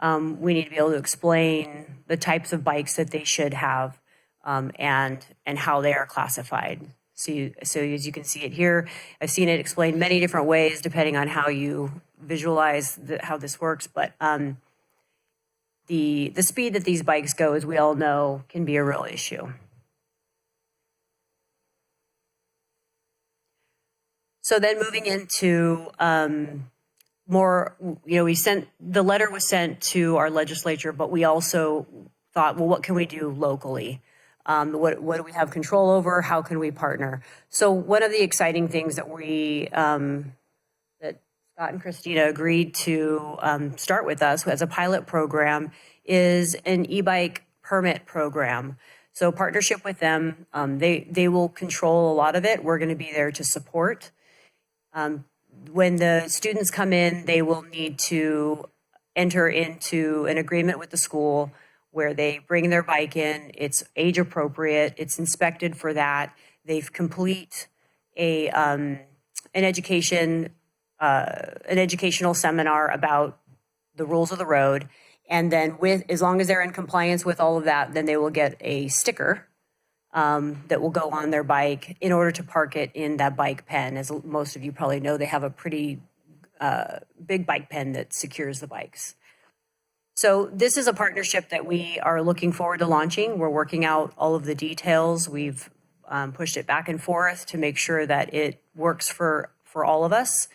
we need to be able to explain the types of bikes that they should have and how they are classified. So as you can see it here, I've seen it explained many different ways depending on how you visualize how this works. But the speed that these bikes go, as we all know, can be a real issue. So then moving into more, the letter was sent to our legislature, but we also thought, well, what can we do locally? What do we have control over? How can we partner? So one of the exciting things that that Scott and Christina agreed to start with us as a pilot program is an e-bike permit program. So partnership with them, they will control a lot of it. We're going to be there to support. When the students come in, they will need to enter into an agreement with the school where they bring their bike in. It's age appropriate. It's inspected for that. They've complete an educational seminar about the rules of the road. And then as long as they're in compliance with all of that, then they will get a sticker that will go on their bike in order to park it in that bike pen. As most of you probably know, they have a pretty big bike pen that secures the bikes. So this is a partnership that we are looking forward to launching. We're working out all of the details. We've pushed it back and forth to make sure that it works for all of us.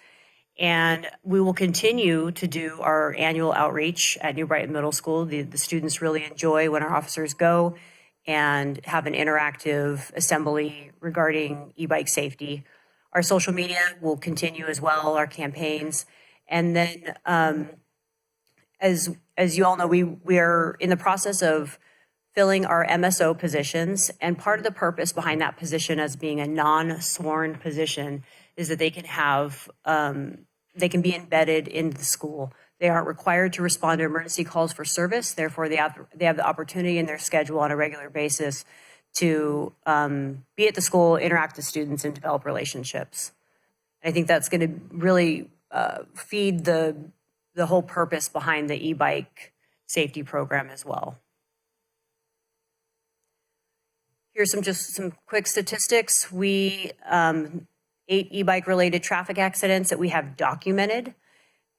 And we will continue to do our annual outreach at New Brighton Middle School. The students really enjoy when our officers go and have an interactive assembly regarding e-bike safety. Our social media will continue as well, our campaigns. And then as you all know, we are in the process of filling our MSO positions. And part of the purpose behind that position as being a non-sworn position is that they can have, they can be embedded in the school. They aren't required to respond to emergency calls for service. Therefore, they have the opportunity in their schedule on a regular basis to be at the school, interact with students, and develop relationships. I think that's going to really feed the whole purpose behind the e-bike safety program as well. Here's some quick statistics. We 8 e-bike related traffic accidents that we have documented,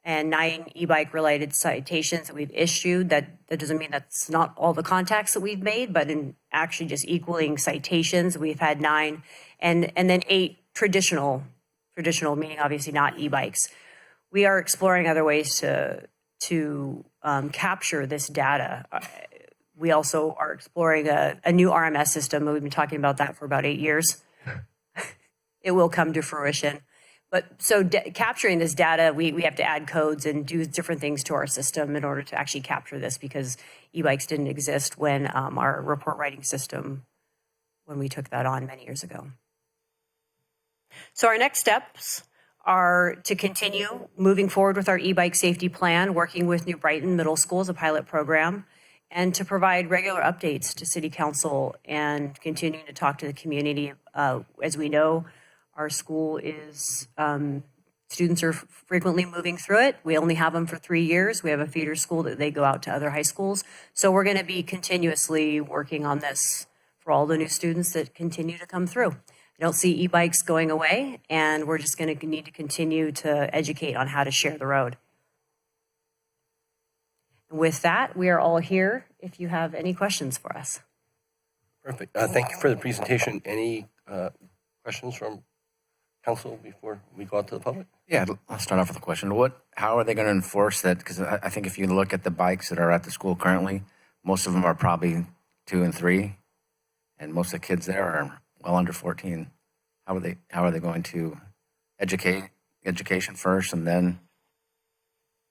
and 9 e-bike related citations that we've issued. That doesn't mean that's not all the contacts that we've made, but in actually just equaling citations, we've had 9, and then 8 traditional meaning obviously not e-bikes. We are exploring other ways to capture this data. We also are exploring a new RMS system. We've been talking about that for about 8 years. It will come to fruition. But so capturing this data, we have to add codes and do different things to our system in order to actually capture this, because e-bikes didn't exist when our report writing system, when we took that on many years ago. So our next steps are to continue moving forward with our e-bike safety plan, working with New Brighton Middle School as a pilot program, and to provide regular updates to City Council and continuing to talk to the community. As we know, our school is, students are frequently moving through it. We only have them for 3 years. We have a feeder school that they go out to other high schools. So we're going to be continuously working on this for all the new students that continue to come through. I don't see e-bikes going away, and we're just going to need to continue to educate on how to share the road. With that, we are all here if you have any questions for us. Perfect. Thank you for the presentation. Any questions from council before we go out to the public? Yeah, I'll start off with a question. How are they going to enforce that? Because I think if you look at the bikes that are at the school currently, most of them are probably 2 and 3, and most of the kids there are well under 14. How are they going to education first and then?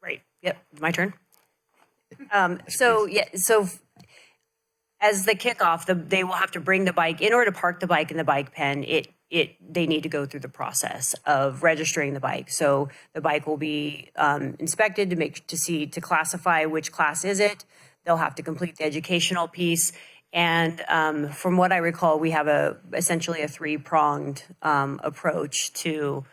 Right. Yep. My turn. So as the kickoff, they will have to bring the bike in order to park the bike in the bike pen. They need to go through the process of registering the bike. So the bike will be inspected to classify which class is it. They'll have to complete the educational piece. And from what I recall, we have essentially a 3-pronged approach to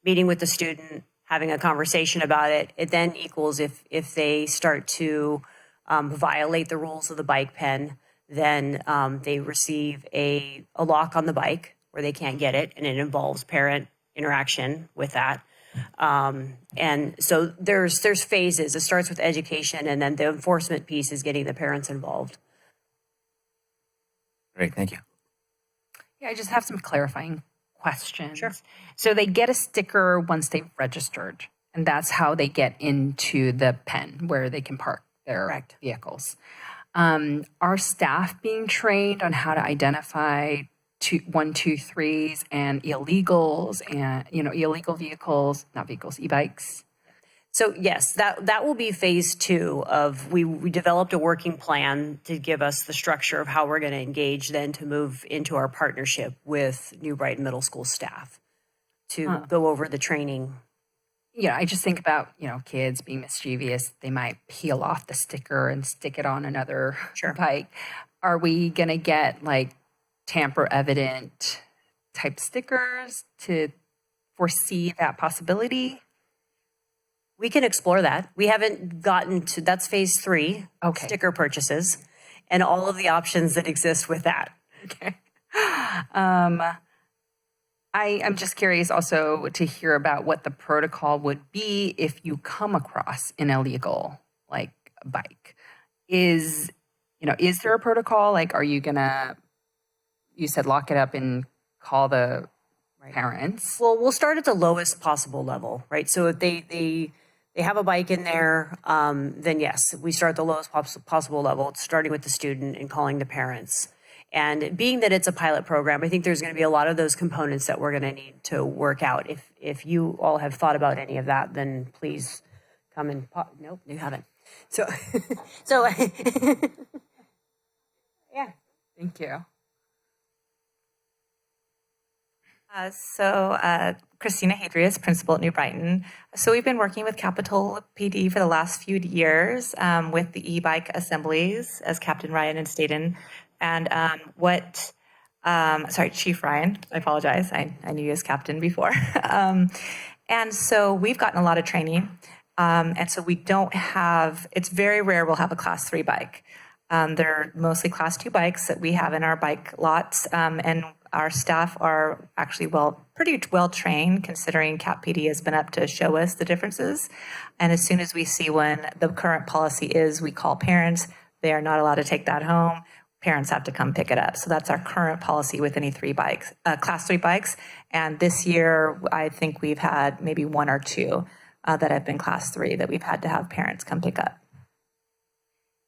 meeting with the student, having a conversation about it. It then equals if they start to violate the rules of the bike pen, then they receive a lock on the bike where they can't get it, and it involves parent interaction with that. And so there's phases. It starts with education, and then the enforcement piece is getting the parents involved. Great, thank you. Yeah, I just have some clarifying questions. Sure. So they get a sticker once they've registered, and that's how they get into the pen where they can park their vehicles. Are staff being trained on how to identify 1, 2, 3s and illegals and illegal vehicles, not vehicles, e-bikes? So yes, that will be phase 2 of we developed a working plan to give us the structure of how we're going to engage then to move into our partnership with New Brighton Middle School staff to go over the training. Yeah, I just think about, kids being mischievous. They might peel off the sticker and stick it on another bike. Are we going to get tamper evident type stickers to foresee that possibility? We can explore that. We haven't gotten to, that's phase 3, sticker purchases, and all of the options that exist with that. Okay. I'm just curious also to hear about what the protocol would be if you come across an illegal bike. Is there a protocol? Are you gonna, you said lock it up and call the parents? Well, we'll start at the lowest possible level, right? So if they have a bike in there, then yes, we start at the lowest possible level, starting with the student and calling the parents. And being that it's a pilot program, I think there's going to be a lot of those components that we're going to need to work out. If you all have thought about any of that, then please come and nope, you haven't. So yeah. Thank you. Christina Hadrius, principal at New Brighton. So we've been working with Capitola PD for the last few years with the e-bike assemblies, as Captain Ryan had stated. And Chief Ryan, I apologize. I knew you as Captain before. And so we've gotten a lot of training. And so we don't have, it's very rare we'll have a class 3 bike. They're mostly class 2 bikes that we have in our bike lots. And our staff are actually pretty well trained, considering Cap PD has been up to show us the differences. And as soon as we see when the current policy is, we call parents. They are not allowed to take that home. Parents have to come pick it up. So that's our current policy with any class 3 bikes. And this year, I think we've had maybe 1 or 2 that have been class 3 that we've had to have parents come pick up.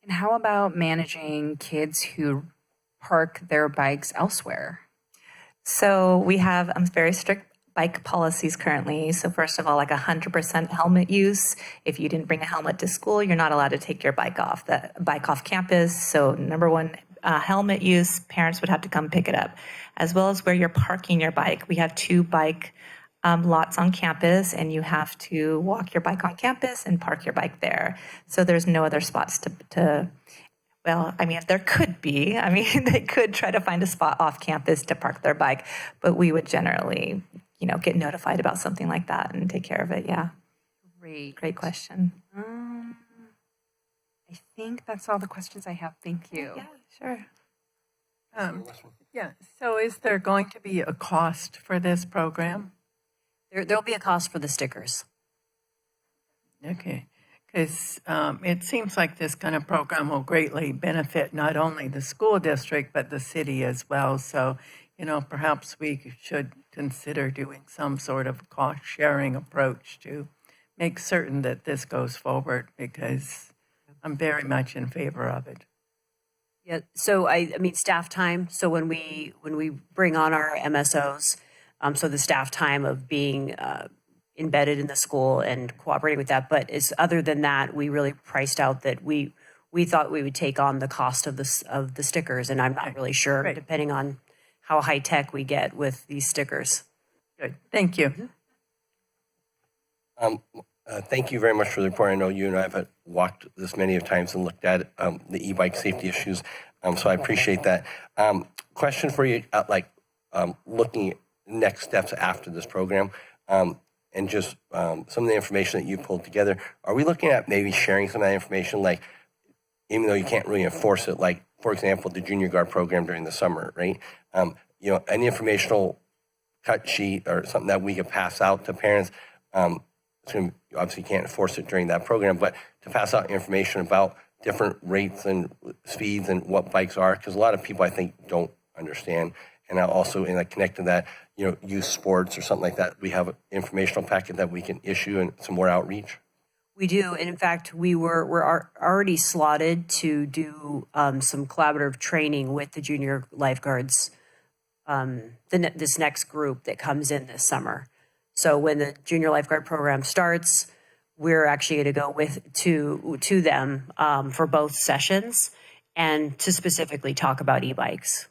And how about managing kids who park their bikes elsewhere? So we have very strict bike policies currently. So first of all, like 100% helmet use. If you didn't bring a helmet to school, you're not allowed to take your bike off campus. So number one, helmet use, parents would have to come pick it up, as well as where you're parking your bike. We have 2 bike lots on campus, and you have to walk your bike on campus and park your bike there. So there's no other spots there could be. They could try to find a spot off campus to park their bike, but we would generally, get notified about something like that and take care of it. Yeah. Great question. I think that's all the questions I have. Thank you. Yeah, sure. So is there going to be a cost for this program? There'll be a cost for the stickers. Okay. Because it seems like this kind of program will greatly benefit not only the school district, but the city as well. So, perhaps we should consider doing some sort of cost-sharing approach to make certain that this goes forward, because I'm very much in favor of it. Yeah. So staff time. So when we bring on our MSOs, so the staff time of being embedded in the school and cooperating with that. But other than that, we really priced out that we thought we would take on the cost of the stickers, and I'm not really sure, depending on how high tech we get with these stickers. Good. Thank you. Thank you very much for the report. I know you and I have walked this many of times and looked at the e-bike safety issues, so I appreciate that. Question for you, looking at next steps after this program, and just some of the information that you pulled together. Are we looking at maybe sharing some of that information, like, even though you can't really enforce it, like, for example, the junior guard program during the summer, right? Any informational cut sheet or something that we could pass out to parents. You obviously can't enforce it during that program, but to pass out information about different rates and speeds and what bikes are, because a lot of people, I think, don't understand. And also, connect to that, youth sports or something like that, we have an informational packet that we can issue and some more outreach. We do, and in fact, we're already slotted to do some collaborative training with the junior lifeguards. This next group that comes in this summer. So when the junior lifeguard program starts, we're actually going to go to them for both sessions and to specifically talk about e-bikes.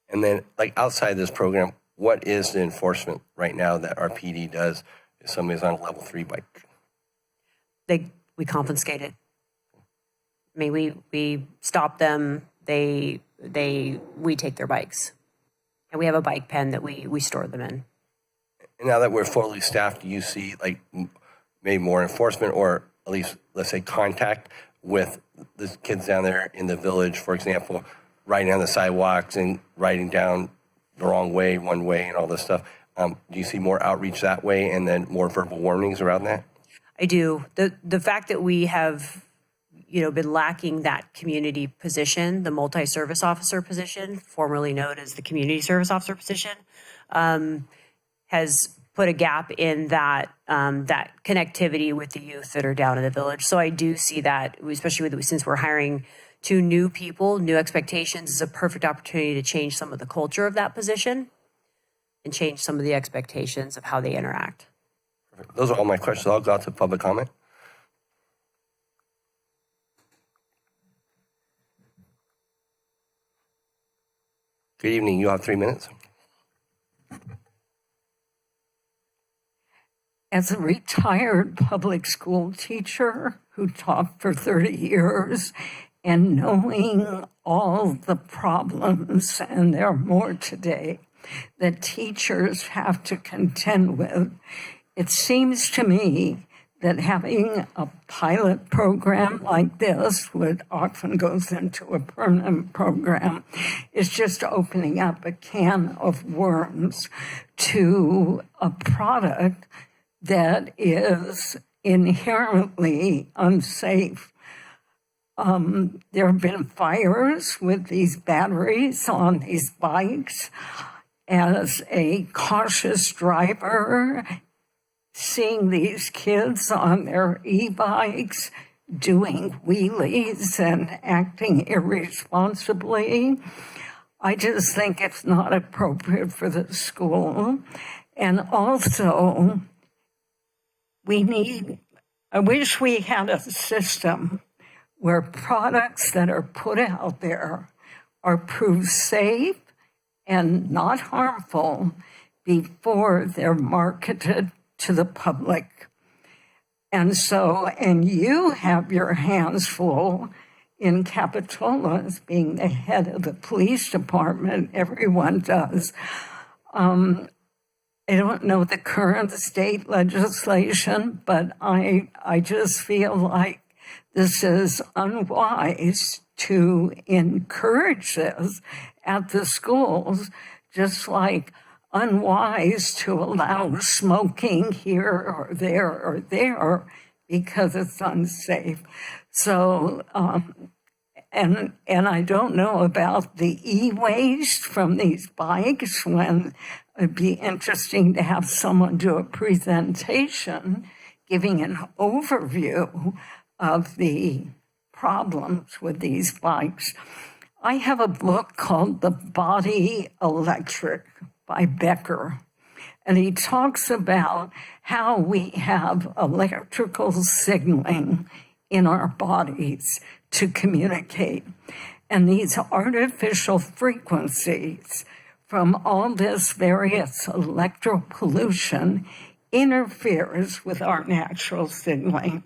And then, outside this program, what is the enforcement right now that our PD does if somebody's on a level 3 bike? We confiscate it. We stop them. We take their bikes, and we have a bike pen that we store them in. And now that we're fully staffed, do you see maybe more enforcement, or at least, let's say, contact with the kids down there in the village, for example, riding on the sidewalks and riding down the wrong way, one way, and all this stuff? Do you see more outreach that way, and then more verbal warnings around that? I do. The fact that we have, been lacking that community position, the multi-service officer position, formerly known as the community service officer position, has put a gap in that connectivity with the youth that are down in the village. So I do see that, especially since we're hiring 2 new people, new expectations is a perfect opportunity to change some of the culture of that position and change some of the expectations of how they interact. Perfect. Those are all my questions. I'll go out to public comment. Good evening. You have 3 minutes. as a retired public school teacher who taught for 30 years and knowing all the problems, and there are more today, that teachers have to contend with, it seems to me that having a pilot program like this, which often goes into a permanent program, is just opening up a can of worms to a product that is inherently unsafe. There have been fires with these batteries on these bikes. As a cautious driver, seeing these kids on their e-bikes doing wheelies and acting irresponsibly, I just think it's not appropriate for the school. And also, I wish we had a system where products that are put out there are proved safe and not harmful before they're marketed to the public. And you have your hands full in Capitola as being the head of the police department. Everyone does. I don't know the current state legislation, but I just feel like this is unwise to encourage this at the schools, just like unwise to allow smoking here or there because it's unsafe. So, and I don't know about the e-waste from these bikes, when it'd be interesting to have someone do a presentation giving an overview of the problems with these bikes. I have a book called The Body Electric by Becker, and he talks about how we have electrical signaling in our bodies to communicate. And these artificial frequencies from all this various electropollution interferes with our natural signaling.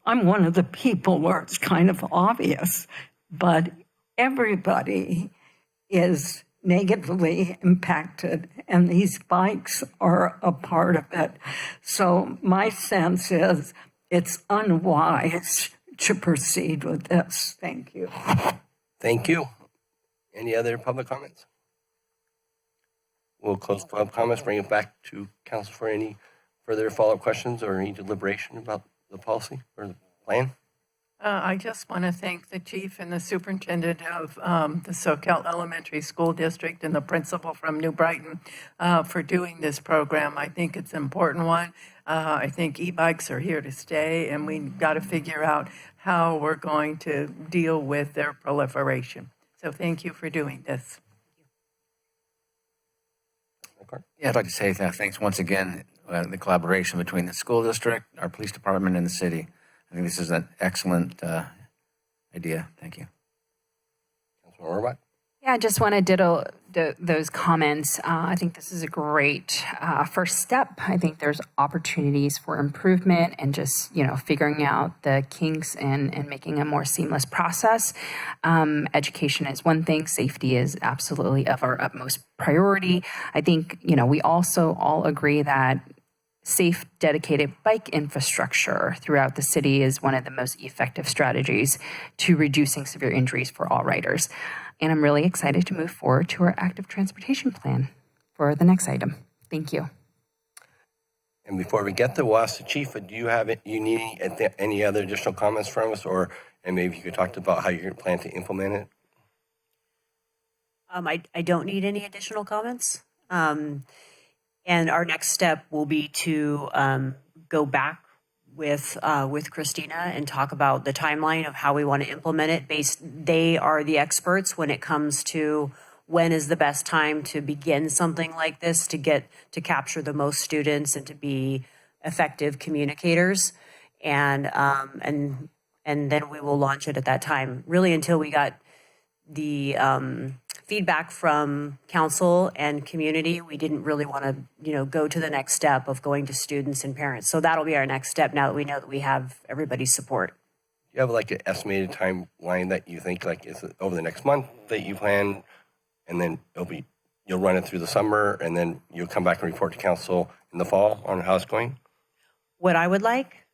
I'm one of the people where it's kind of obvious, but everybody is negatively impacted, and these bikes are a part of it. So my sense is it's unwise to proceed with this. Thank you. Thank you. Any other public comments? We'll close public comments, bring it back to council for any further follow-up questions or any deliberation about the policy or the plan. I just want to thank the chief and the superintendent of the Soquel Elementary School District and the principal from New Brighton for doing this program. I think it's an important one. I think e-bikes are here to stay, and we got to figure out how we're going to deal with their proliferation. So thank you for doing this. Yeah, I'd like to say thanks once again, the collaboration between the school district, our police department, and the city. I think this is an excellent idea. Thank you. Councilman Orbach? Yeah, I just want to ditto those comments. I think this is a great first step. I think there's opportunities for improvement and just, figuring out the kinks and making a more seamless process. Education is one thing. Safety is absolutely of our utmost priority. I think, we also all agree that safe, dedicated bike infrastructure throughout the city is one of the most effective strategies to reducing severe injuries for all riders. And I'm really excited to move forward to our active transportation plan for the next item. Thank you. And before we get there, we'll ask the chief, do you need any other additional comments from us, and maybe you could talk about how you're planning to implement it? I don't need any additional comments. And our next step will be to go back with Christina and talk about the timeline of how we want to implement it. They are the experts when it comes to when is the best time to begin something like this to capture the most students and to be effective communicators. And then we will launch it at that time. Really, until we got the feedback from council and community, we didn't really want to, go to the next step of going to students and parents. So that'll be our next step now that we know that we have everybody's support. You have like an estimated timeline that you think like is it over the next month that you plan, and then you'll run it through the summer, and then you'll come back and report to council in the fall on how it's going? What I would like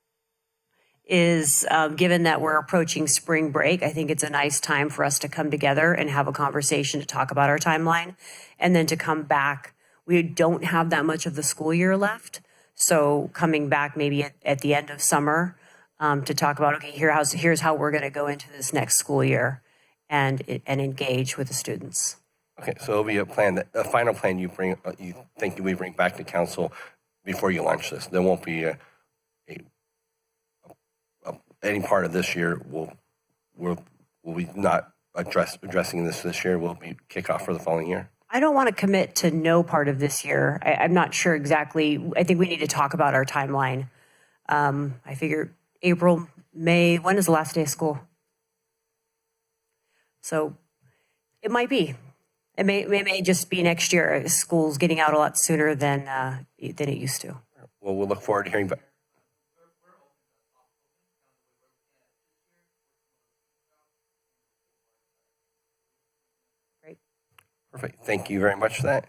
is, given that we're approaching spring break, I think it's a nice time for us to come together and have a conversation to talk about our timeline, and then to come back. We don't have that much of the school year left, so coming back maybe at the end of summer to talk about, okay, here's how we're going to go into this next school year and engage with the students. Okay, so it'll be a final plan you think we bring back to council before you launch this. There won't be any part of this year will we not addressing this year. Will be kickoff for the following year. I don't want to commit to no part of this year. I'm not sure exactly. I think we need to talk about our timeline. I figure April, May. When is the last day of school? So it might be. It may just be next year. School's getting out a lot sooner than it used to. Well, we'll look forward to hearing back. Great. Perfect. Thank you very much for that.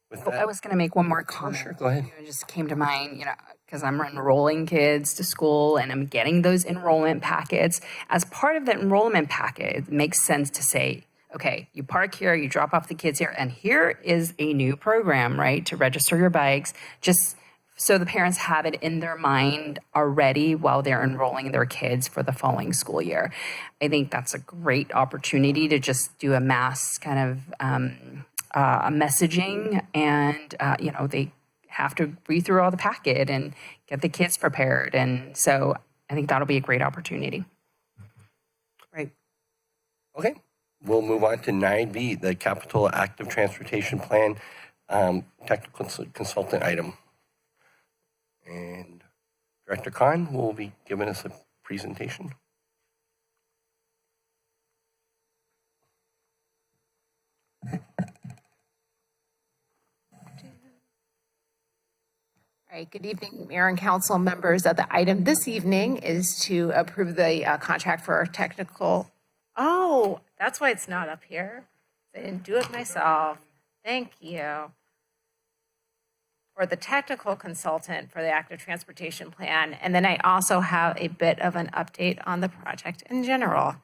With that, I was going to make one more comment. sure, go ahead. It just came to mind, because I'm enrolling kids to school and I'm getting those enrollment packets. As part of the enrollment packet, it makes sense to say, okay, you park here, you drop off the kids here, and here is a new program, right, to register your bikes, just so the parents have it in their mind already while they're enrolling their kids for the following school year. I think that's a great opportunity to just do a mass kind of messaging, and, they have to read through all the packet and get the kids prepared. And so I think that'll be a great opportunity. Right. Okay. We'll move on to 9B, the Capitola Active Transportation Plan technical consultant item. And Director Khan will be giving us a presentation. All right, good evening, Mayor and Council members. The item this evening is to approve the contract for our technical. Oh, that's why it's not up here. I didn't do it myself. Thank you. For the technical consultant for the active transportation plan. And then I also have a bit of an update on the project in general.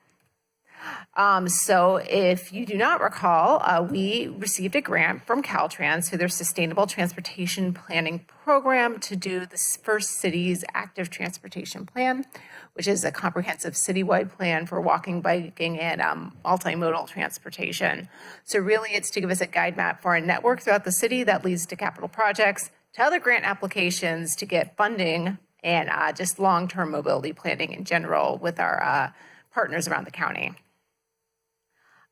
So if you do not recall, we received a grant from Caltrans through their Sustainable Transportation Planning Program to do the first city's active transportation plan, which is a comprehensive citywide plan for walking, biking, and multimodal transportation. So really it's to give us a guide map for a network throughout the city that leads to capital projects, to other grant applications to get funding, and just long-term mobility planning in general with our partners around the county.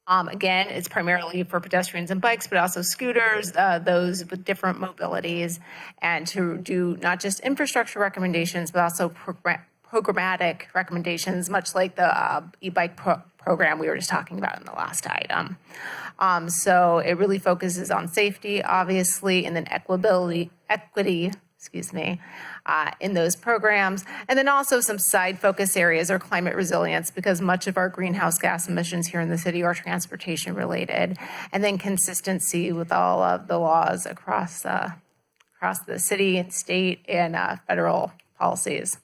Again, it's primarily for pedestrians and bikes, but also scooters, those with different mobilities, and to do not just infrastructure recommendations, but also programmatic recommendations, much like the e-bike program we were just talking about in the last item. So it really focuses on safety, obviously, and then equity, in those programs. And then also some side focus areas are climate resilience, because much of our greenhouse gas emissions here in the city are transportation related. And then consistency with all of the laws across the city and state and federal policies.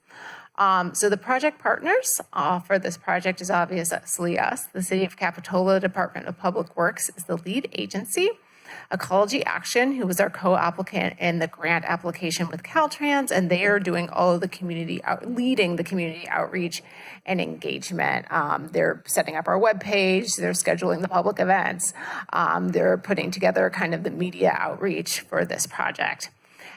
So the project partners for this project is obviously us. The City of Capitola Department of Public Works is the lead agency. Ecology Action, who was our co-applicant in the grant application with Caltrans, and they are doing all of the leading the community outreach and engagement. They're setting up our webpage, they're scheduling the public events, they're putting together kind of the media outreach for this project.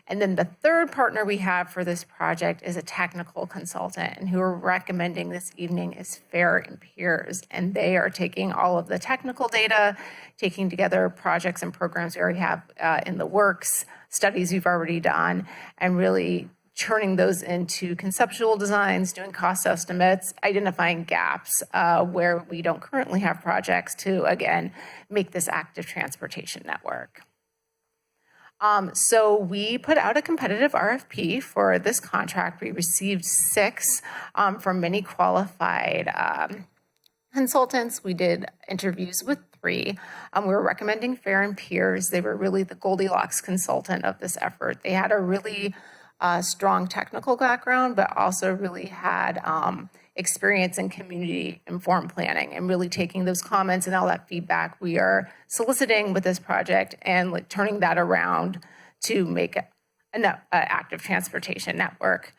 And then the third partner we have for this project is a technical consultant, and who we're recommending this evening is Fair and Peers. And they are taking all of the technical data, taking together projects and programs we already have in the works, studies we've already done, and really turning those into conceptual designs, doing cost estimates, identifying gaps where we don't currently have projects to, again, make this active transportation network. So we put out a competitive RFP for this contract. We received 6 from many qualified consultants. We did interviews with 3. We were recommending Fair and Peers. They were really the Goldilocks consultant of this effort. They had a really strong technical background, but also really had experience in community informed planning and really taking those comments and all that feedback we are soliciting with this project and like turning that around to make an active transportation network.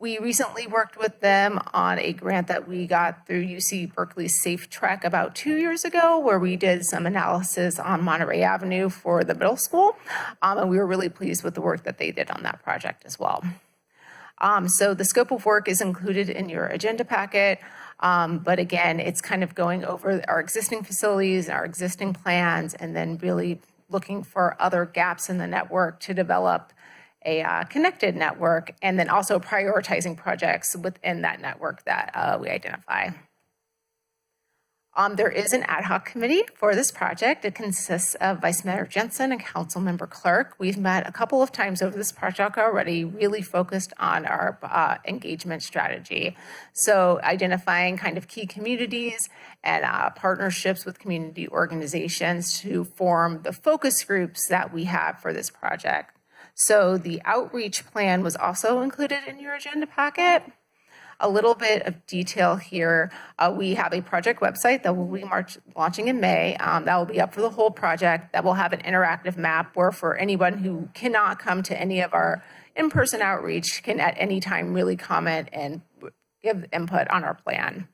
We recently worked with them on a grant that we got through UC Berkeley's Safe Trek about 2 years ago, where we did some analysis on Monterey Avenue for the middle school. And we were really pleased with the work that they did on that project as well. So the scope of work is included in your agenda packet. But again, it's kind of going over our existing facilities, our existing plans, and then really looking for other gaps in the network to develop a connected network, and then also prioritizing projects within that network that we identify. There is an ad hoc committee for this project. It consists of Vice Mayor Jensen and Council Member Clark. We've met a couple of times over this project already, really focused on our engagement strategy. So identifying kind of key communities and partnerships with community organizations to form the focus groups that we have for this project. So the outreach plan was also included in your agenda packet. A little bit of detail here. We have a project website that will be launching in May. That will be up for the whole project. That will have an interactive map where for anyone who cannot come to any of our in-person outreach can at any time really comment and give input on our plan.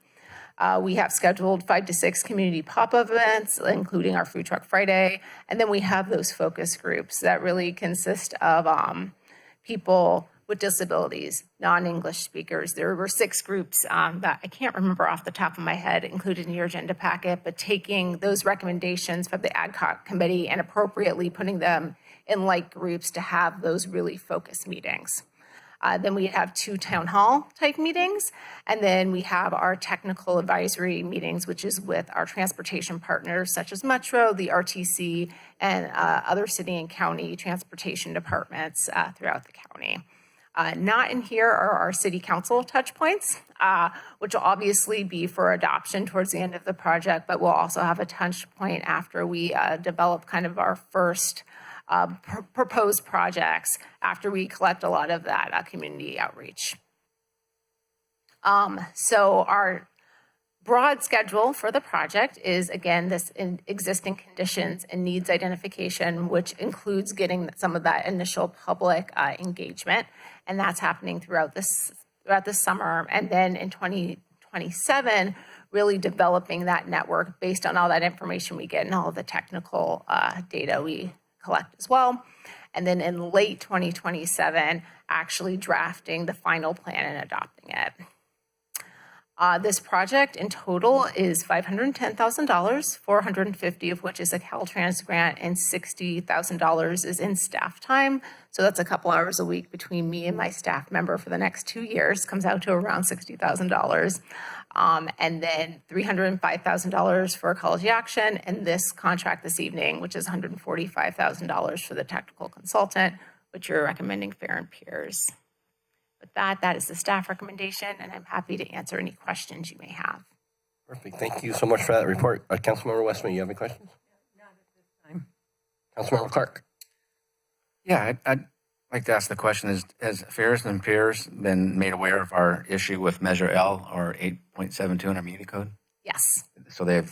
We have scheduled 5 to 6 community pop-up events, including our Food Truck Friday. And then we have those focus groups that really consist of people with disabilities, non-English speakers. There were 6 groups that I can't remember off the top of my head included in your agenda packet, but taking those recommendations from the ad hoc committee and appropriately putting them in like groups to have those really focused meetings. Then we have 2 town hall type meetings, and then we have our technical advisory meetings, which is with our transportation partners such as Metro, the RTC, and other city and county transportation departments throughout the county. Not in here are our city council touch points, which will obviously be for adoption towards the end of the project, but we'll also have a touch point after we develop kind of our first proposed projects after we collect a lot of that community outreach. So our broad schedule for the project is, again, this existing conditions and needs identification, which includes getting some of that initial public engagement. And that's happening throughout this summer. And then in 2027, really developing that network based on all that information we get and all of the technical data we collect as well. And then in late 2027, actually drafting the final plan and adopting it. This project in total is $510,000, $450,000 of which is a Caltrans grant, and $60,000 is in staff time. So that's a couple hours a week between me and my staff member for the next 2 years, comes out to around $60,000. And then $305,000 for Ecology Action, and this contract this evening, which is $145,000 for the technical consultant, which you're recommending Fair and Peers. With that is the staff recommendation, and I'm happy to answer any questions you may have. Perfect. Thank you so much for that report. Councilmember Westman, you have any questions? Not at this time. Councilmember Clark. Yeah, I'd like to ask the question, has Fairs and Peers been made aware of our issue with Measure L or 8.72 in our Muni Code? Yes. So they're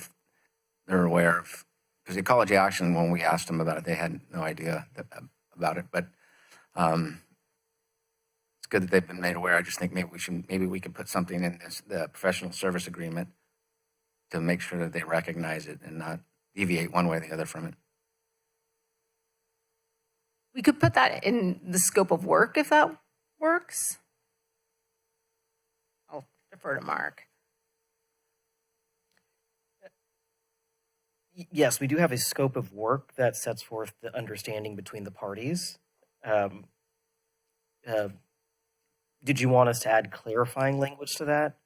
aware of, because Ecology Action, when we asked them about it, they had no idea about it, but it's good that they've been made aware. I just think maybe we could put something in the professional service agreement to make sure that they recognize it and not deviate one way or the other from it. We could put that in the scope of work if that works. I'll defer to Mark. Yes, we do have a scope of work that sets forth the understanding between the parties. Did you want us to add clarifying language to that?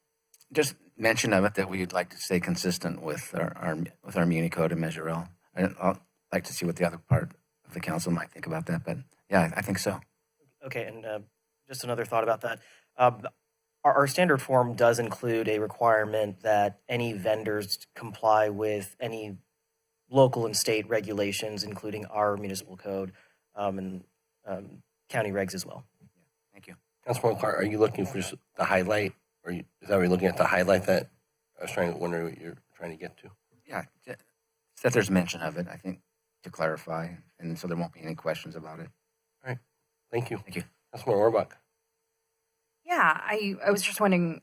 Just mention of it that we'd like to stay consistent with our Muni Code and Measure L. I'd like to see what the other part of the council might think about that, but yeah, I think so. Okay, and just another thought about that. Our standard form does include a requirement that any vendors comply with any local and state regulations, including our municipal code and county regs as well. Thank you. Councilman Clark, are you looking for just the highlight, or is that what you're looking at, the highlight that I was trying to wonder what you're trying to get to? Yeah, it's that there's mention of it, I think, to clarify, and so there won't be any questions about it. All right, thank you. Thank you. Councilman Orbach. Yeah, I was just wondering,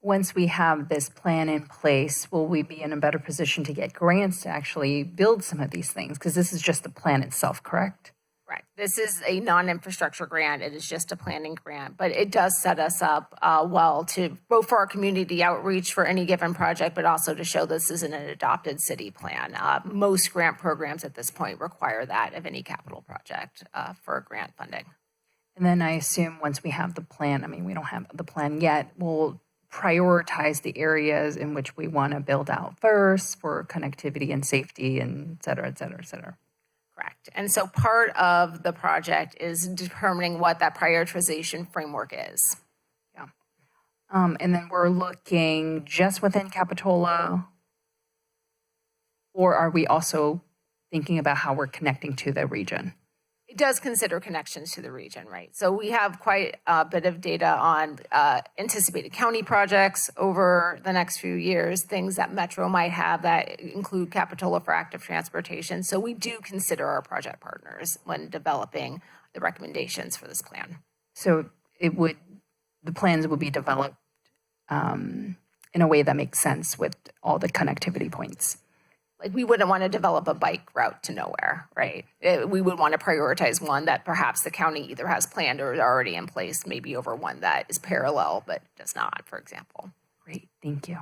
once we have this plan in place, will we be in a better position to get grants to actually build some of these things? Because this is just the plan itself, correct? Correct. This is a non-infrastructure grant. It is just a planning grant, but it does set us up well to both for our community outreach for any given project, but also to show this is an adopted city plan. Most grant programs at this point require that of any capital project for grant funding. And then I assume once we have the plan, I mean, we don't have the plan yet, we'll prioritize the areas in which we want to build out first for connectivity and safety and et cetera, et cetera, et cetera. Correct. And so part of the project is determining what that prioritization framework is. Yeah. And then we're looking just within Capitola, or are we also thinking about how we're connecting to the region? It does consider connections to the region, right? So we have quite a bit of data on anticipated county projects over the next few years, things that Metro might have that include Capitola for active transportation. So we do consider our project partners when developing the recommendations for this plan. So the plans would be developed in a way that makes sense with all the connectivity points. Like we wouldn't want to develop a bike route to nowhere, right? We would want to prioritize one that perhaps the county either has planned or is already in place, maybe over one that is parallel but does not, for example. Great, thank you.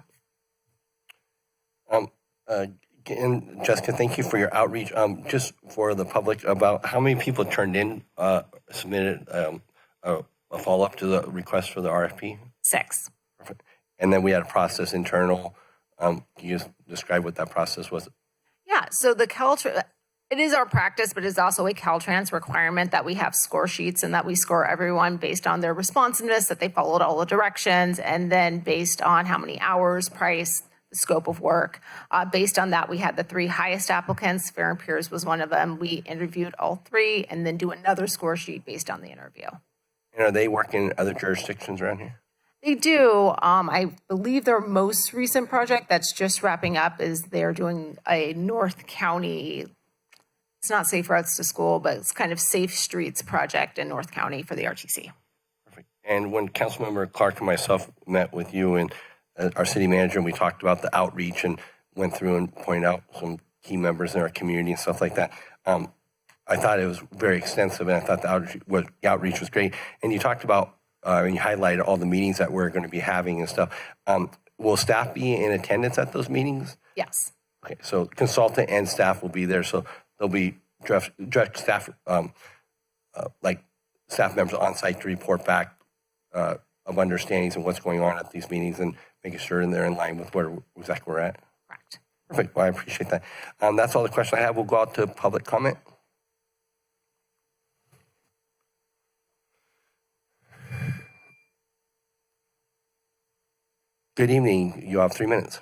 And Jessica, thank you for your outreach. Just for the public, about how many people turned in, submitted a follow-up to the request for the RFP? 6. Perfect. And then we had a process internal. Can you just describe what that process was? Yeah, so the it is our practice, but it's also a Caltrans requirement that we have score sheets and that we score everyone based on their responsiveness, that they followed all the directions, and then based on how many hours, price, the scope of work. Based on that, we had the 3 highest applicants. Fair and Peers was one of them. We interviewed all 3 and then do another score sheet based on the interview. And are they working in other jurisdictions around here? They do. I believe their most recent project that's just wrapping up is they're doing a North County, it's not Safe Routes to School, but it's kind of Safe Streets project in North County for the RTC. Perfect. And when Councilmember Clark and myself met with you and our city manager, and we talked about the outreach and went through and pointed out some key members in our community and stuff like that, I thought it was very extensive, and I thought the outreach was great. And you talked about and you highlighted all the meetings that we're going to be having and stuff. Will staff be in attendance at those meetings? Yes. Okay, so consultant and staff will be there. So there'll be direct staff, like staff members on site to report back of understandings and what's going on at these meetings and making sure they're in line with where exactly we're at. Correct. Perfect. Well, I appreciate that. That's all the questions I have. We'll go out to public comment. Good evening. You have 3 minutes.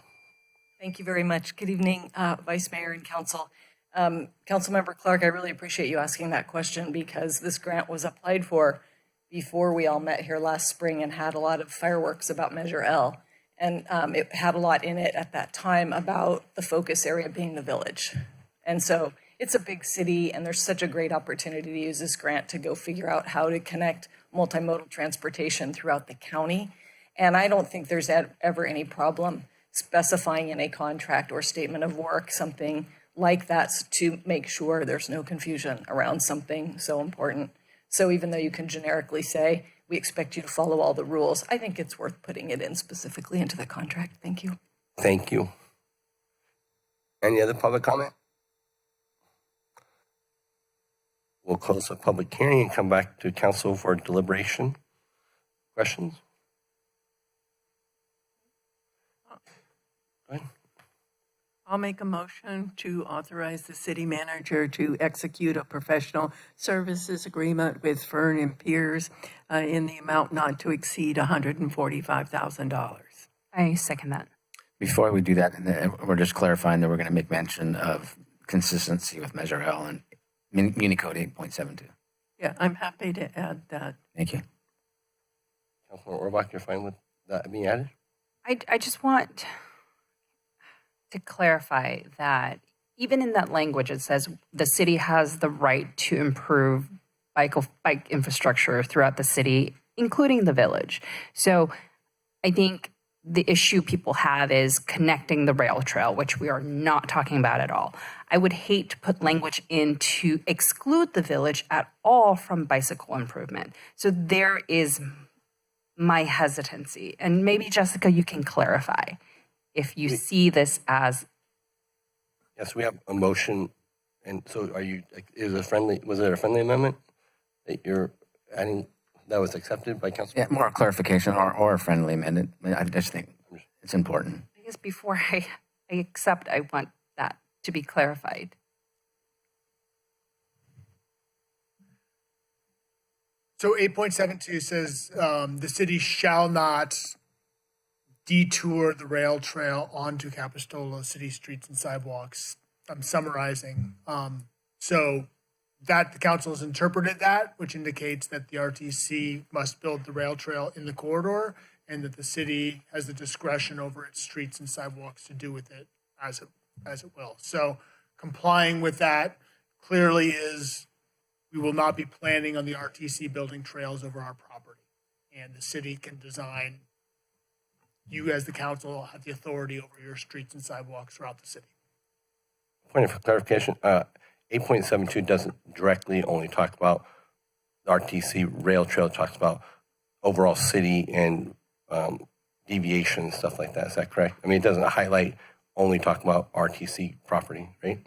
Thank you very much. Good evening, Vice Mayor and Council. Councilmember Clark, I really appreciate you asking that question because this grant was applied for before we all met here last spring and had a lot of fireworks about Measure L. And it had a lot in it at that time about the focus area being the village. And so it's a big city and there's such a great opportunity to use this grant to go figure out how to connect multimodal transportation throughout the county. And I don't think there's ever any problem specifying in a contract or statement of work something like that to make sure there's no confusion around something so important. So even though you can generically say, we expect you to follow all the rules, I think it's worth putting it in specifically into the contract. Thank you. Thank you. Any other public comment? We'll close the public hearing and come back to council for deliberation. Questions? Go ahead. I'll make a motion to authorize the city manager to execute a professional services agreement with Fern and Piers in the amount not to exceed $145,000. I second that. Before we do that, and we're just clarifying that we're going to make mention of consistency with Measure L and Muni Code 8.72. Yeah, I'm happy to add that. Thank you. Councilman Orbach, you're fine with that being added? I just want to clarify that even in that language, it says the city has the right to improve bike infrastructure throughout the city, including the village. So I think the issue people have is connecting the rail trail, which we are not talking about at all. I would hate to put language in to exclude the village at all from bicycle improvement. So there is my hesitancy. And maybe, Jessica, you can clarify if you see this as. Yes, we have a motion. And so are you, was it a friendly amendment that you're adding that was accepted by council? Yeah, more clarification or a friendly amendment. I just think it's important. I guess before I accept, I want that to be clarified. So 8.72 says the city shall not detour the rail trail onto Capitola city streets and sidewalks. I'm summarizing. So that the council has interpreted that, which indicates that the RTC must build the rail trail in the corridor and that the city has the discretion over its streets and sidewalks to do with it as it will. So complying with that clearly is we will not be planning on the RTC building trails over our property. And the city can design, you as the council have the authority over your streets and sidewalks throughout the city. Point of clarification, 8.72 doesn't directly only talk about the RTC rail trail, it talks about overall city and deviation, stuff like that. Is that correct? I mean, it doesn't highlight only talk about RTC property, right?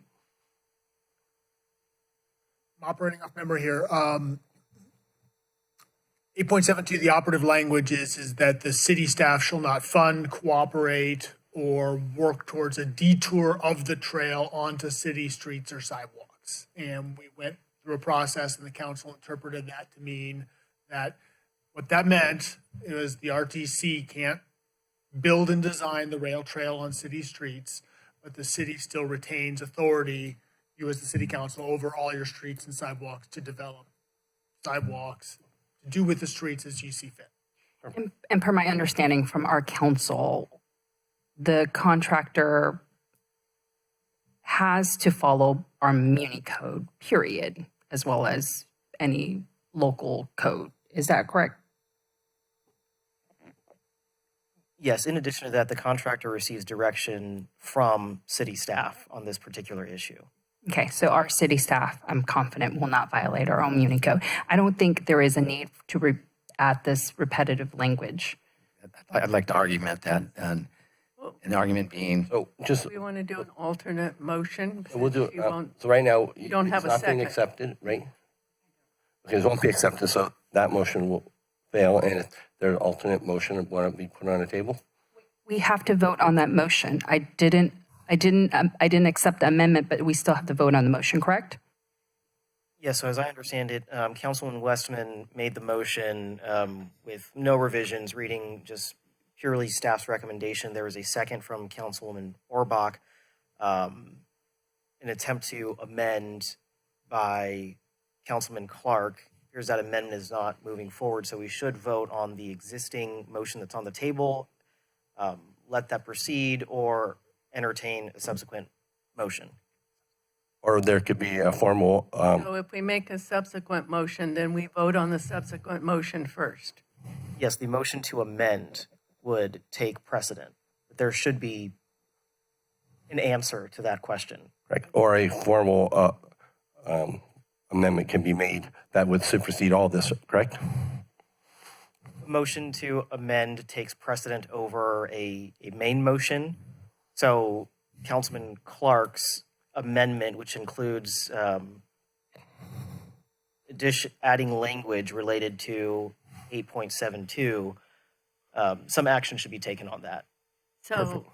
I'm operating off memory here. 8.72, the operative language is that the city staff shall not fund, cooperate, or work towards a detour of the trail onto city streets or sidewalks. And we went through a process and the council interpreted that to mean that what that meant was the RTC can't build and design the rail trail on city streets, but the city still retains authority, you as the city council, over all your streets and sidewalks to develop sidewalks, to do with the streets as you see fit. And per my understanding from our council, the contractor has to follow our Muni Code, period, as well as any local code. Is that correct? Yes, in addition to that, the contractor receives direction from city staff on this particular issue. Okay, so our city staff, I'm confident, will not violate our own Muni Code. I don't think there is a need to add this repetitive language. I'd like to argument that, and the argument being, so just We want to do an alternate motion. we'll do it. You won't- So right now, you don't have it's a not being second. accepted, right? Okay, it won't be accepted, so that motion will fail. And if there's an alternate motion, want to be put on the table? We have to vote on that motion. I didn't accept the amendment, but we still have to vote on the motion, correct? Yes, so as I understand it, Councilman Westman made the motion with no revisions, reading just purely staff's recommendation. There was a second from Councilwoman Orbach, an attempt to amend by Councilman Clark. Here's that amendment is not moving forward, so we should vote on the existing motion that's on the table, let that proceed, or entertain a subsequent motion. Or there could be a formal, So if we make a subsequent motion, then we vote on the subsequent motion first. Yes, the motion to amend would take precedent. There should be an answer to that question. right, or a formal amendment can be made that would supersede all this, correct? Motion to amend takes precedent over a main motion. So Councilman Clark's amendment, which includes adding language related to 8.72, some action should be taken on that. So,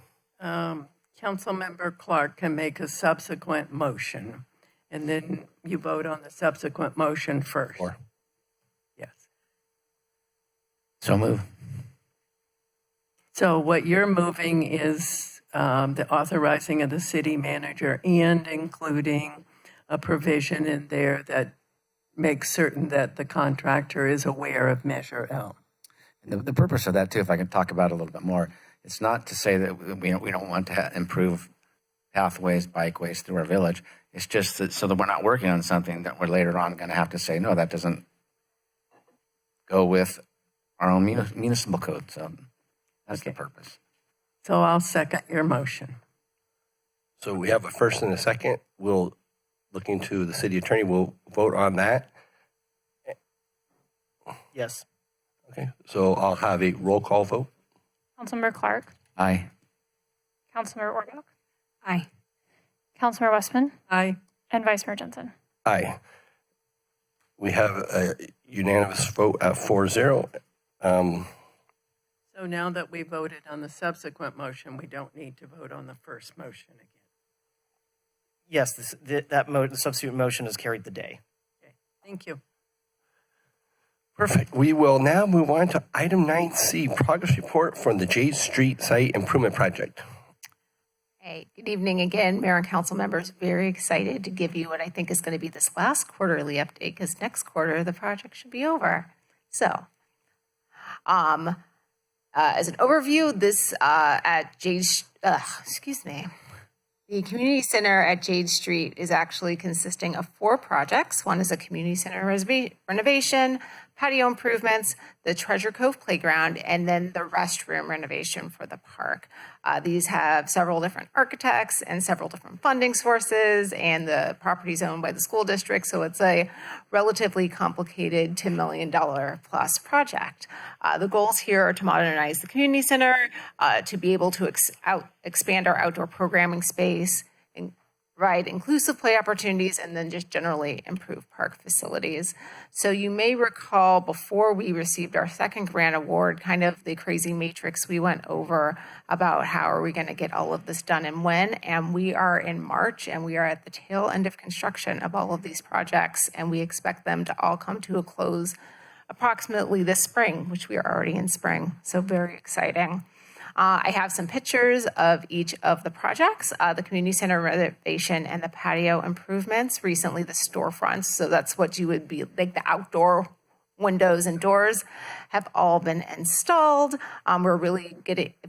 Councilmember Clark can make a subsequent motion, and then you vote on the subsequent motion first. Or Yes. So move. So what you're moving is the authorizing of the city manager and including a provision in there that makes certain that the contractor is aware of Measure L. And the purpose of that too, if I can talk about it a little bit more, it's not to say that we don't want to improve pathways, bikeways through our village. It's just that so that we're not working on something that we're later on going to have to say, no, that doesn't go with our own municipal code. So that's the purpose. So I'll second your motion. So we have a first and a second. We'll look into the city attorney. We'll vote on that. Yes. Okay. So I'll have a roll call vote. Councilmember Clark, Aye. Councilmember Ordock, Aye. Councilmember Westman, Aye. and Vice Mayor Jensen. Aye. We have a unanimous vote at 4-0. So now that we voted on the subsequent motion, we don't need to vote on the first motion again. Yes, the substitute motion has carried the day. Okay. Thank you. Perfect. We will now move on to item 9C, progress report from the Jade Street Site Improvement Project. Hey, good evening again, Mayor and Council members. Very excited to give you what I think is going to be this last quarterly update because next quarter the project should be over. So, as an overview, this at Jade, the community center at Jade Street is actually consisting of 4 projects. One is a community center renovation, patio improvements, the Treasure Cove Playground, and then the restroom renovation for the park. These have several different architects and several different funding sources, and the property is owned by the school district, so it's a relatively complicated $10 million plus project. The goals here are to modernize the community center, to be able to expand our outdoor programming space, provide inclusive play opportunities, and then just generally improve park facilities. So you may recall before we received our second grant award, kind of the crazy matrix we went over about how are we going to get all of this done and when, and we are in March and we are at the tail end of construction of all of these projects, and we expect them to all come to a close approximately this spring, which we are already in spring, so very exciting. I have some pictures of each of the projects, the community center renovation and the patio improvements. Recently, the storefronts, so that's what you would be like the outdoor windows and doors have all been installed. We're really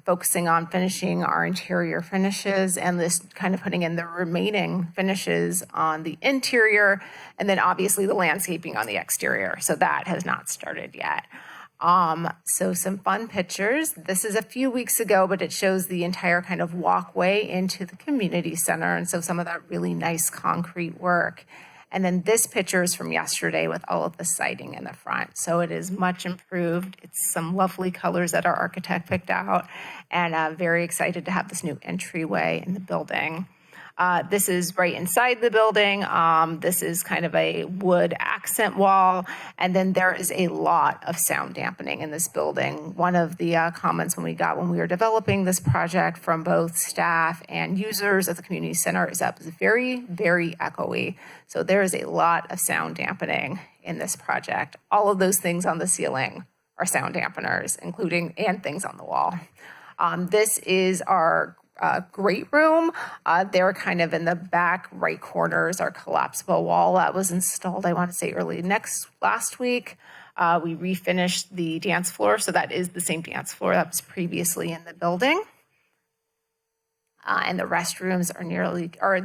focusing on finishing our interior finishes and this kind of putting in the remaining finishes on the interior, and then obviously the landscaping on the exterior. So that has not started yet. So some fun pictures. This is a few weeks ago, but it shows the entire kind of walkway into the community center. And so some of that really nice concrete work. And then this picture is from yesterday with all of the siding in the front. So it is much improved. It's some lovely colors that our architect picked out, and I'm very excited to have this new entryway in the building. This is right inside the building. This is kind of a wood accent wall. And then there is a lot of sound dampening in this building. One of the comments when we were developing this project from both staff and users at the community center is that it was very, very echoey. So there is a lot of sound dampening in this project. All of those things on the ceiling are sound dampeners, and things on the wall. This is our great room. They're kind of in the back right corners, our collapsible wall that was installed, I want to say last week. We refinished the dance floor, so that is the same dance floor that was previously in the building. And the restrooms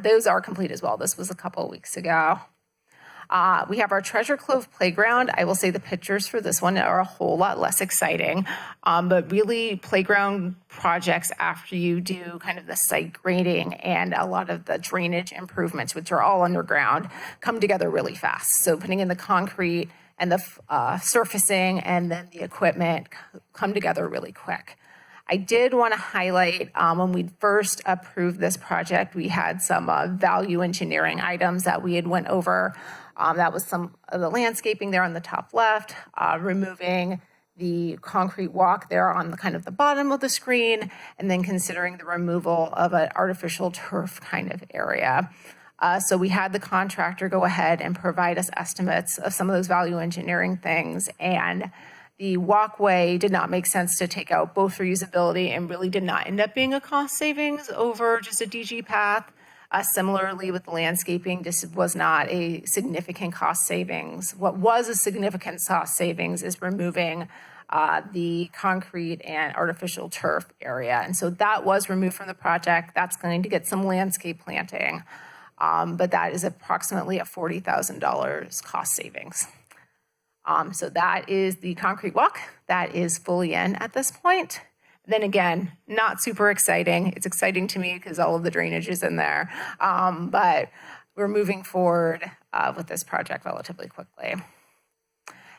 those are complete as well. This was a couple of weeks ago. We have our Treasure Cove Playground. I will say the pictures for this one are a whole lot less exciting, but really playground projects after you do kind of the site grading and a lot of the drainage improvements, which are all underground, come together really fast. So putting in the concrete and the surfacing and then the equipment come together really quick. I did want to highlight when we first approved this project, we had some value engineering items that we had went over. That was some of the landscaping there on the top left, removing the concrete walk there on the kind of the bottom of the screen, and then considering the removal of an artificial turf kind of area. So we had the contractor go ahead and provide us estimates of some of those value engineering things, and the walkway did not make sense to take out both for usability and really did not end up being a cost savings over just a DG path. Similarly with the landscaping, this was not a significant cost savings. What was a significant cost savings is removing the concrete and artificial turf area. And so that was removed from the project. That's going to get some landscape planting. But that is approximately a $40,000 cost savings. So that is the concrete walk. That is fully in at this point. Then again, not super exciting. It's exciting to me because all of the drainage is in there. But we're moving forward with this project relatively quickly.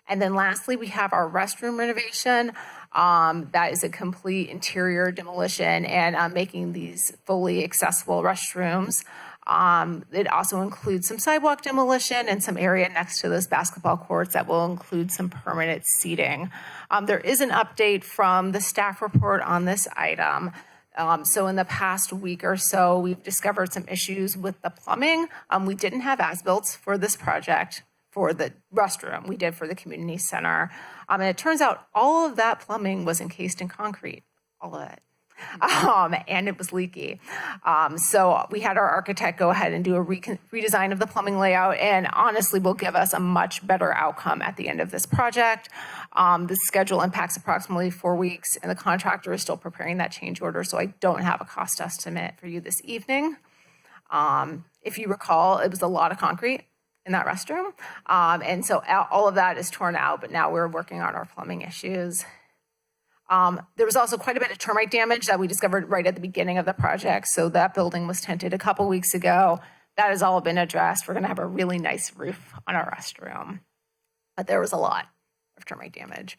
And then lastly, we have our restroom renovation. That is a complete interior demolition and making these fully accessible restrooms. It also includes some sidewalk demolition and some area next to those basketball courts that will include some permanent seating. There is an update from the staff report on this item. So in the past week or so, we've discovered some issues with the plumbing. We didn't have as-built for this project for the restroom. We did for the community center. And it turns out all of that plumbing was encased in concrete, all of it. And it was leaky. So we had our architect go ahead and do a redesign of the plumbing layout, and honestly will give us a much better outcome at the end of this project. The schedule impacts approximately 4 weeks, and the contractor is still preparing that change order, so I don't have a cost estimate for you this evening. If you recall, it was a lot of concrete in that restroom. And so all of that is torn out, but now we're working on our plumbing issues. There was also quite a bit of termite damage that we discovered right at the beginning of the project. So that building was tinted a couple weeks ago. That has all been addressed. We're going to have a really nice roof on our restroom. But there was a lot of termite damage.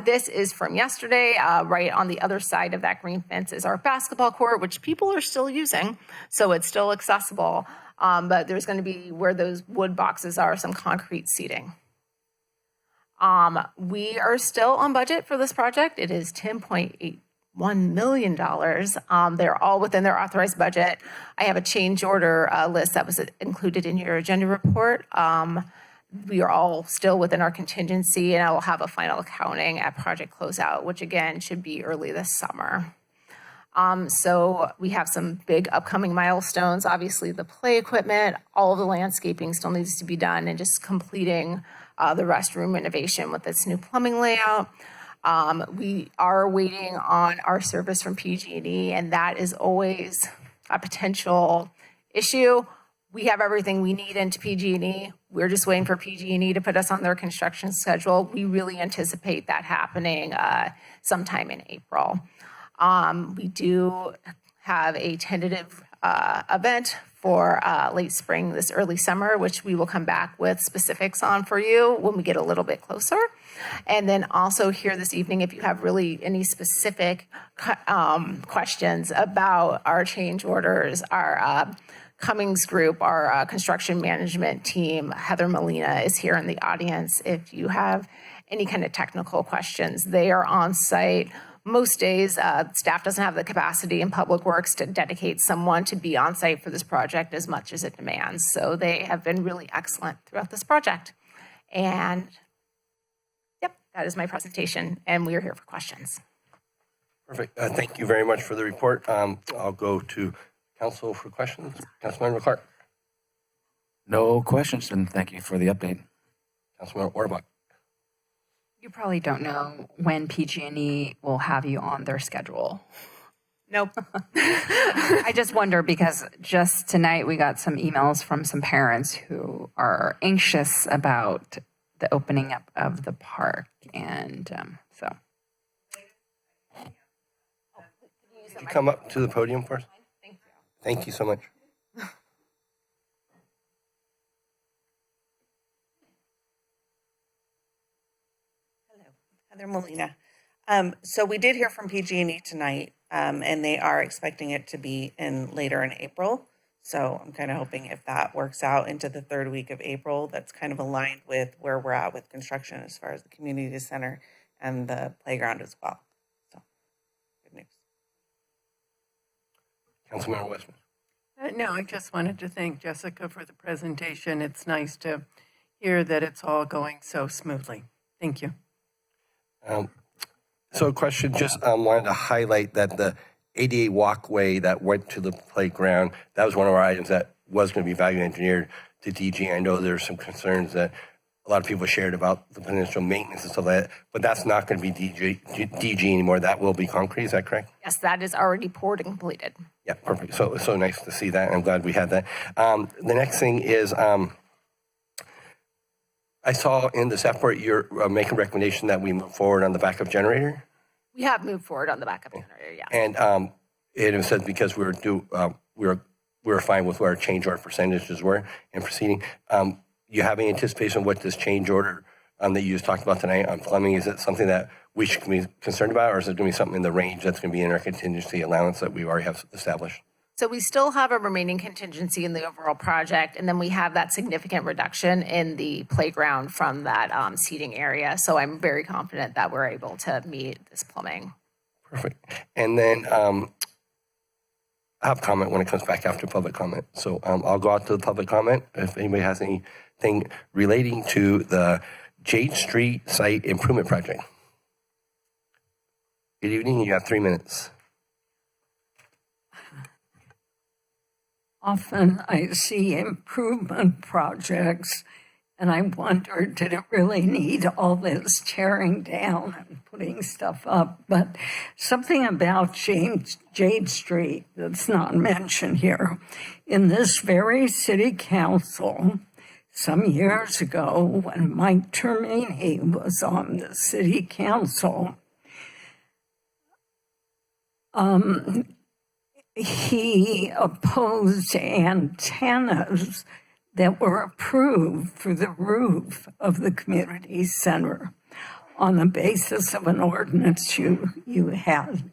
This is from yesterday. Right on the other side of that green fence is our basketball court, which people are still using. So it's still accessible. But there's going to be, where those wood boxes are, some concrete seating. We are still on budget for this project. It is $10.81 million. They're all within their authorized budget. I have a change order list that was included in your agenda report. We are all still within our contingency, and I will have a final accounting at project closeout, which again should be early this summer. So we have some big upcoming milestones. Obviously the play equipment, all of the landscaping still needs to be done, and just completing the restroom renovation with its new plumbing layout. We are waiting on our service from PG&E, and that is always a potential issue. We have everything we need into PG&E. We're just waiting for PG&E to put us on their construction schedule. We really anticipate that happening sometime in April. We do have a tentative event for late spring, this early summer, which we will come back with specifics on for you when we get a little bit closer. And then also here this evening, if you have really any specific questions about our change orders, our Cummings group, our construction management team, Heather Molina is here in the audience. If you have any kind of technical questions, they are on site. Most days, staff doesn't have the capacity in Public Works to dedicate someone to be on site for this project as much as it demands. So they have been really excellent throughout this project. And yep, that is my presentation, and we are here for questions. Perfect. Thank you very much for the report. I'll go to council for questions. Councilmember Clark. No questions, and thank you for the update. Councilmember Orbach. You probably don't know when PG&E will have you on their schedule. Nope. I just wonder because just tonight we got some emails from some parents who are anxious about the opening up of the park. And so. Could you come up to the podium for us? Thank you. Thank you so much. Heather Molina. So we did hear from PG&E tonight, and they are expecting it to be in later in April. So I'm kind of hoping if that works out into the third week of April, that's kind of aligned with where we're at with construction as far as the community center and the playground as well. So, good news. Councilmember Westman. No, I just wanted to thank Jessica for the presentation. It's nice to hear that it's all going so smoothly. Thank you. So a question, just wanted to highlight that the ADA walkway that went to the playground, that was one of our items that was going to be value engineered to DG. I know there's some concerns that a lot of people shared about the potential maintenance and stuff like that, but that's not going to be DG anymore. That will be concrete. Is that correct? Yes, that is already poured and completed. Yeah, perfect. So nice to see that. I'm glad we had that. The next thing is, I saw in the staff report you're making a recommendation that we move forward on the backup generator. We have moved forward on the backup generator, yes. And it says because we were fine with what our change order percentages were in proceeding. You have any anticipation of what this change order that you just talked about tonight on plumbing, is it something that we should be concerned about, or is it going to be something in the range that's going to be in our contingency allowance that we already have established? So we still have a remaining contingency in the overall project, and then we have that significant reduction in the playground from that seating area. So I'm very confident that we're able to meet this plumbing. Perfect. And then I have a comment when it comes back after public comment. So I'll go out to the public comment if anybody has anything relating to the Jade Street Site Improvement Project. Good evening. You have 3 minutes. Often I see improvement projects and I wonder, did it really need all this tearing down and putting stuff up? But something about Jade Street that's not mentioned here. In this very city council, some years ago, when Mike Termini was on the city council, he opposed antennas that were approved for the roof of the community center on the basis of an ordinance you had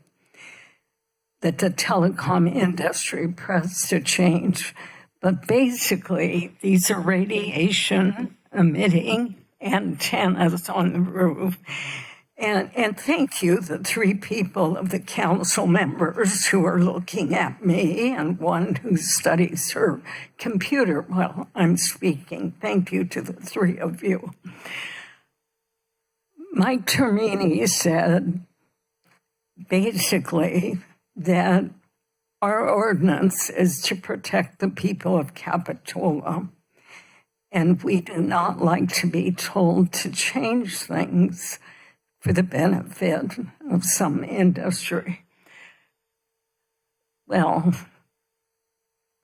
that the telecom industry pressed to change. But basically, these are radiation emitting antennas on the roof. And thank you, the 3 people of the council members who are looking at me and one who studies her computer while I'm speaking. Thank you to the 3 of you. Mike Termini said basically that our ordinance is to protect the people of Capitola, and we do not like to be told to change things for the benefit of some industry. Well,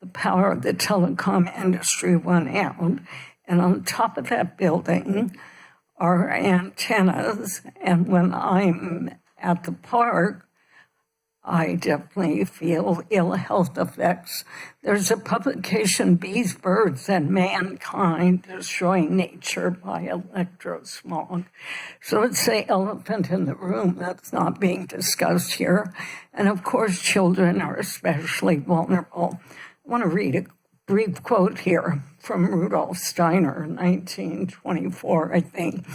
the power of the telecom industry went out, and on top of that building are antennas, and when I'm at the park, I definitely feel ill health effects. There's a publication, Bees, Birds, and Mankind, Destroying Nature by Electrosmog. So it's the elephant in the room that's not being discussed here. And of course, children are especially vulnerable. I want to read a brief quote here from Rudolf Steiner, 1924, I think.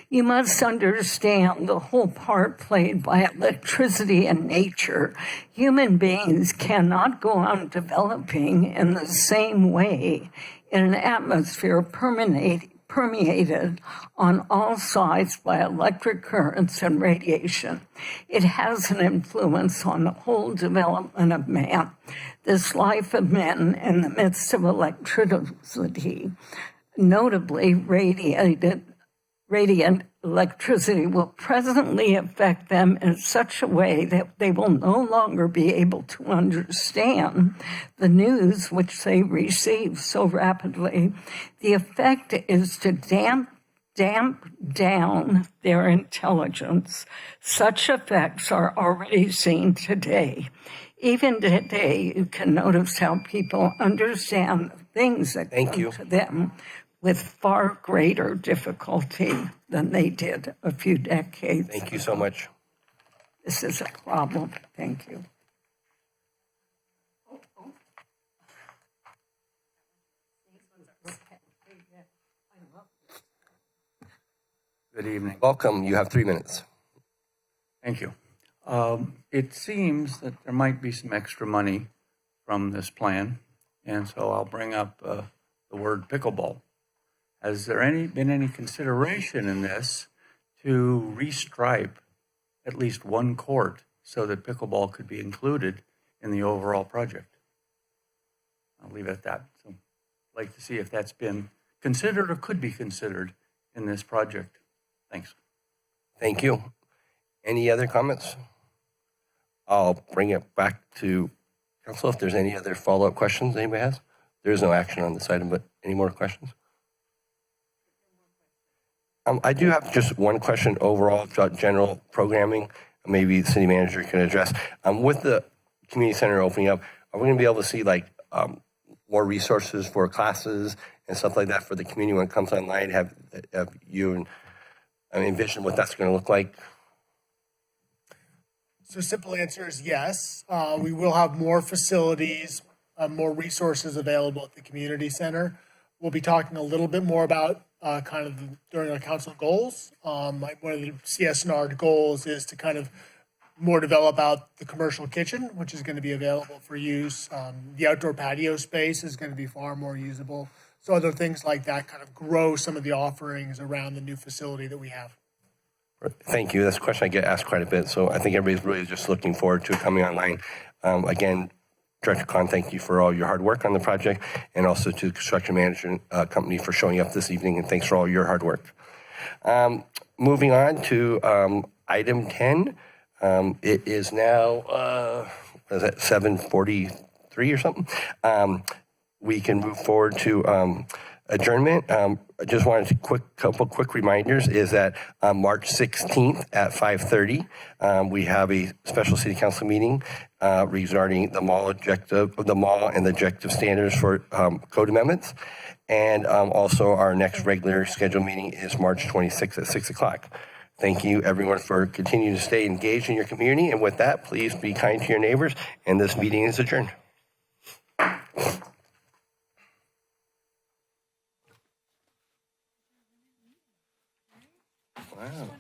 You must understand the whole part played by electricity in nature. Human beings cannot go on developing in the same way in an atmosphere permeated on all sides by electric currents and radiation. It has an influence on the whole development of man. This life of men in the midst of electricity, notably radiant electricity, will presently affect them in such a way that they will no longer be able to understand the news which they receive so rapidly. The effect is to damp down their intelligence. Such effects are already seen today. Even today, you can notice how people understand things that come to them with far greater difficulty than they did a few decades ago. Thank you so much. This is a problem. Thank you. Good evening. Welcome. You have 3 minutes. Thank you. It seems that there might be some extra money from this plan, and so I'll bring up the word pickleball. Has there been any consideration in this to restripe at least one court so that pickleball could be included in the overall project? I'll leave it at that. So I'd like to see if that's been considered or could be considered in this project. Thanks. Thank you. Any other comments? I'll bring it back to council if there's any other follow-up questions anybody has. There is no action on this item, but any more questions? I do have just one question overall about general programming. Maybe the city manager can address. With the community center opening up, are we going to be able to see like more resources for classes and stuff like that for the community when it comes online? Have you envision what that's going to look like? So simple answer is yes. We will have more facilities, more resources available at the community center. We'll be talking a little bit more about during our council goals. Like one of the CSNR goals is to kind of more develop out the commercial kitchen, which is going to be available for use. The outdoor patio space is going to be far more usable. So other things like that kind of grow some of the offerings around the new facility that we have. Thank you. That's a question I get asked quite a bit. So I think everybody's really just looking forward to it coming online. Again, Director Khan, thank you for all your hard work on the project, and also to the construction management company for showing up this evening, and thanks for all your hard work. Moving on to item 10. It is now, is that 7:43 or something? We can move forward to adjournment. I just wanted to couple quick reminders is that March 16th at 5:30, we have a special city council meeting regarding the mall and the objective standards for code amendments. And also our next regular scheduled meeting is March 26th at 6 o'clock. Thank you everyone for continuing to stay engaged in your community. And with that, please be kind to your neighbors. And this meeting is adjourned. Wow.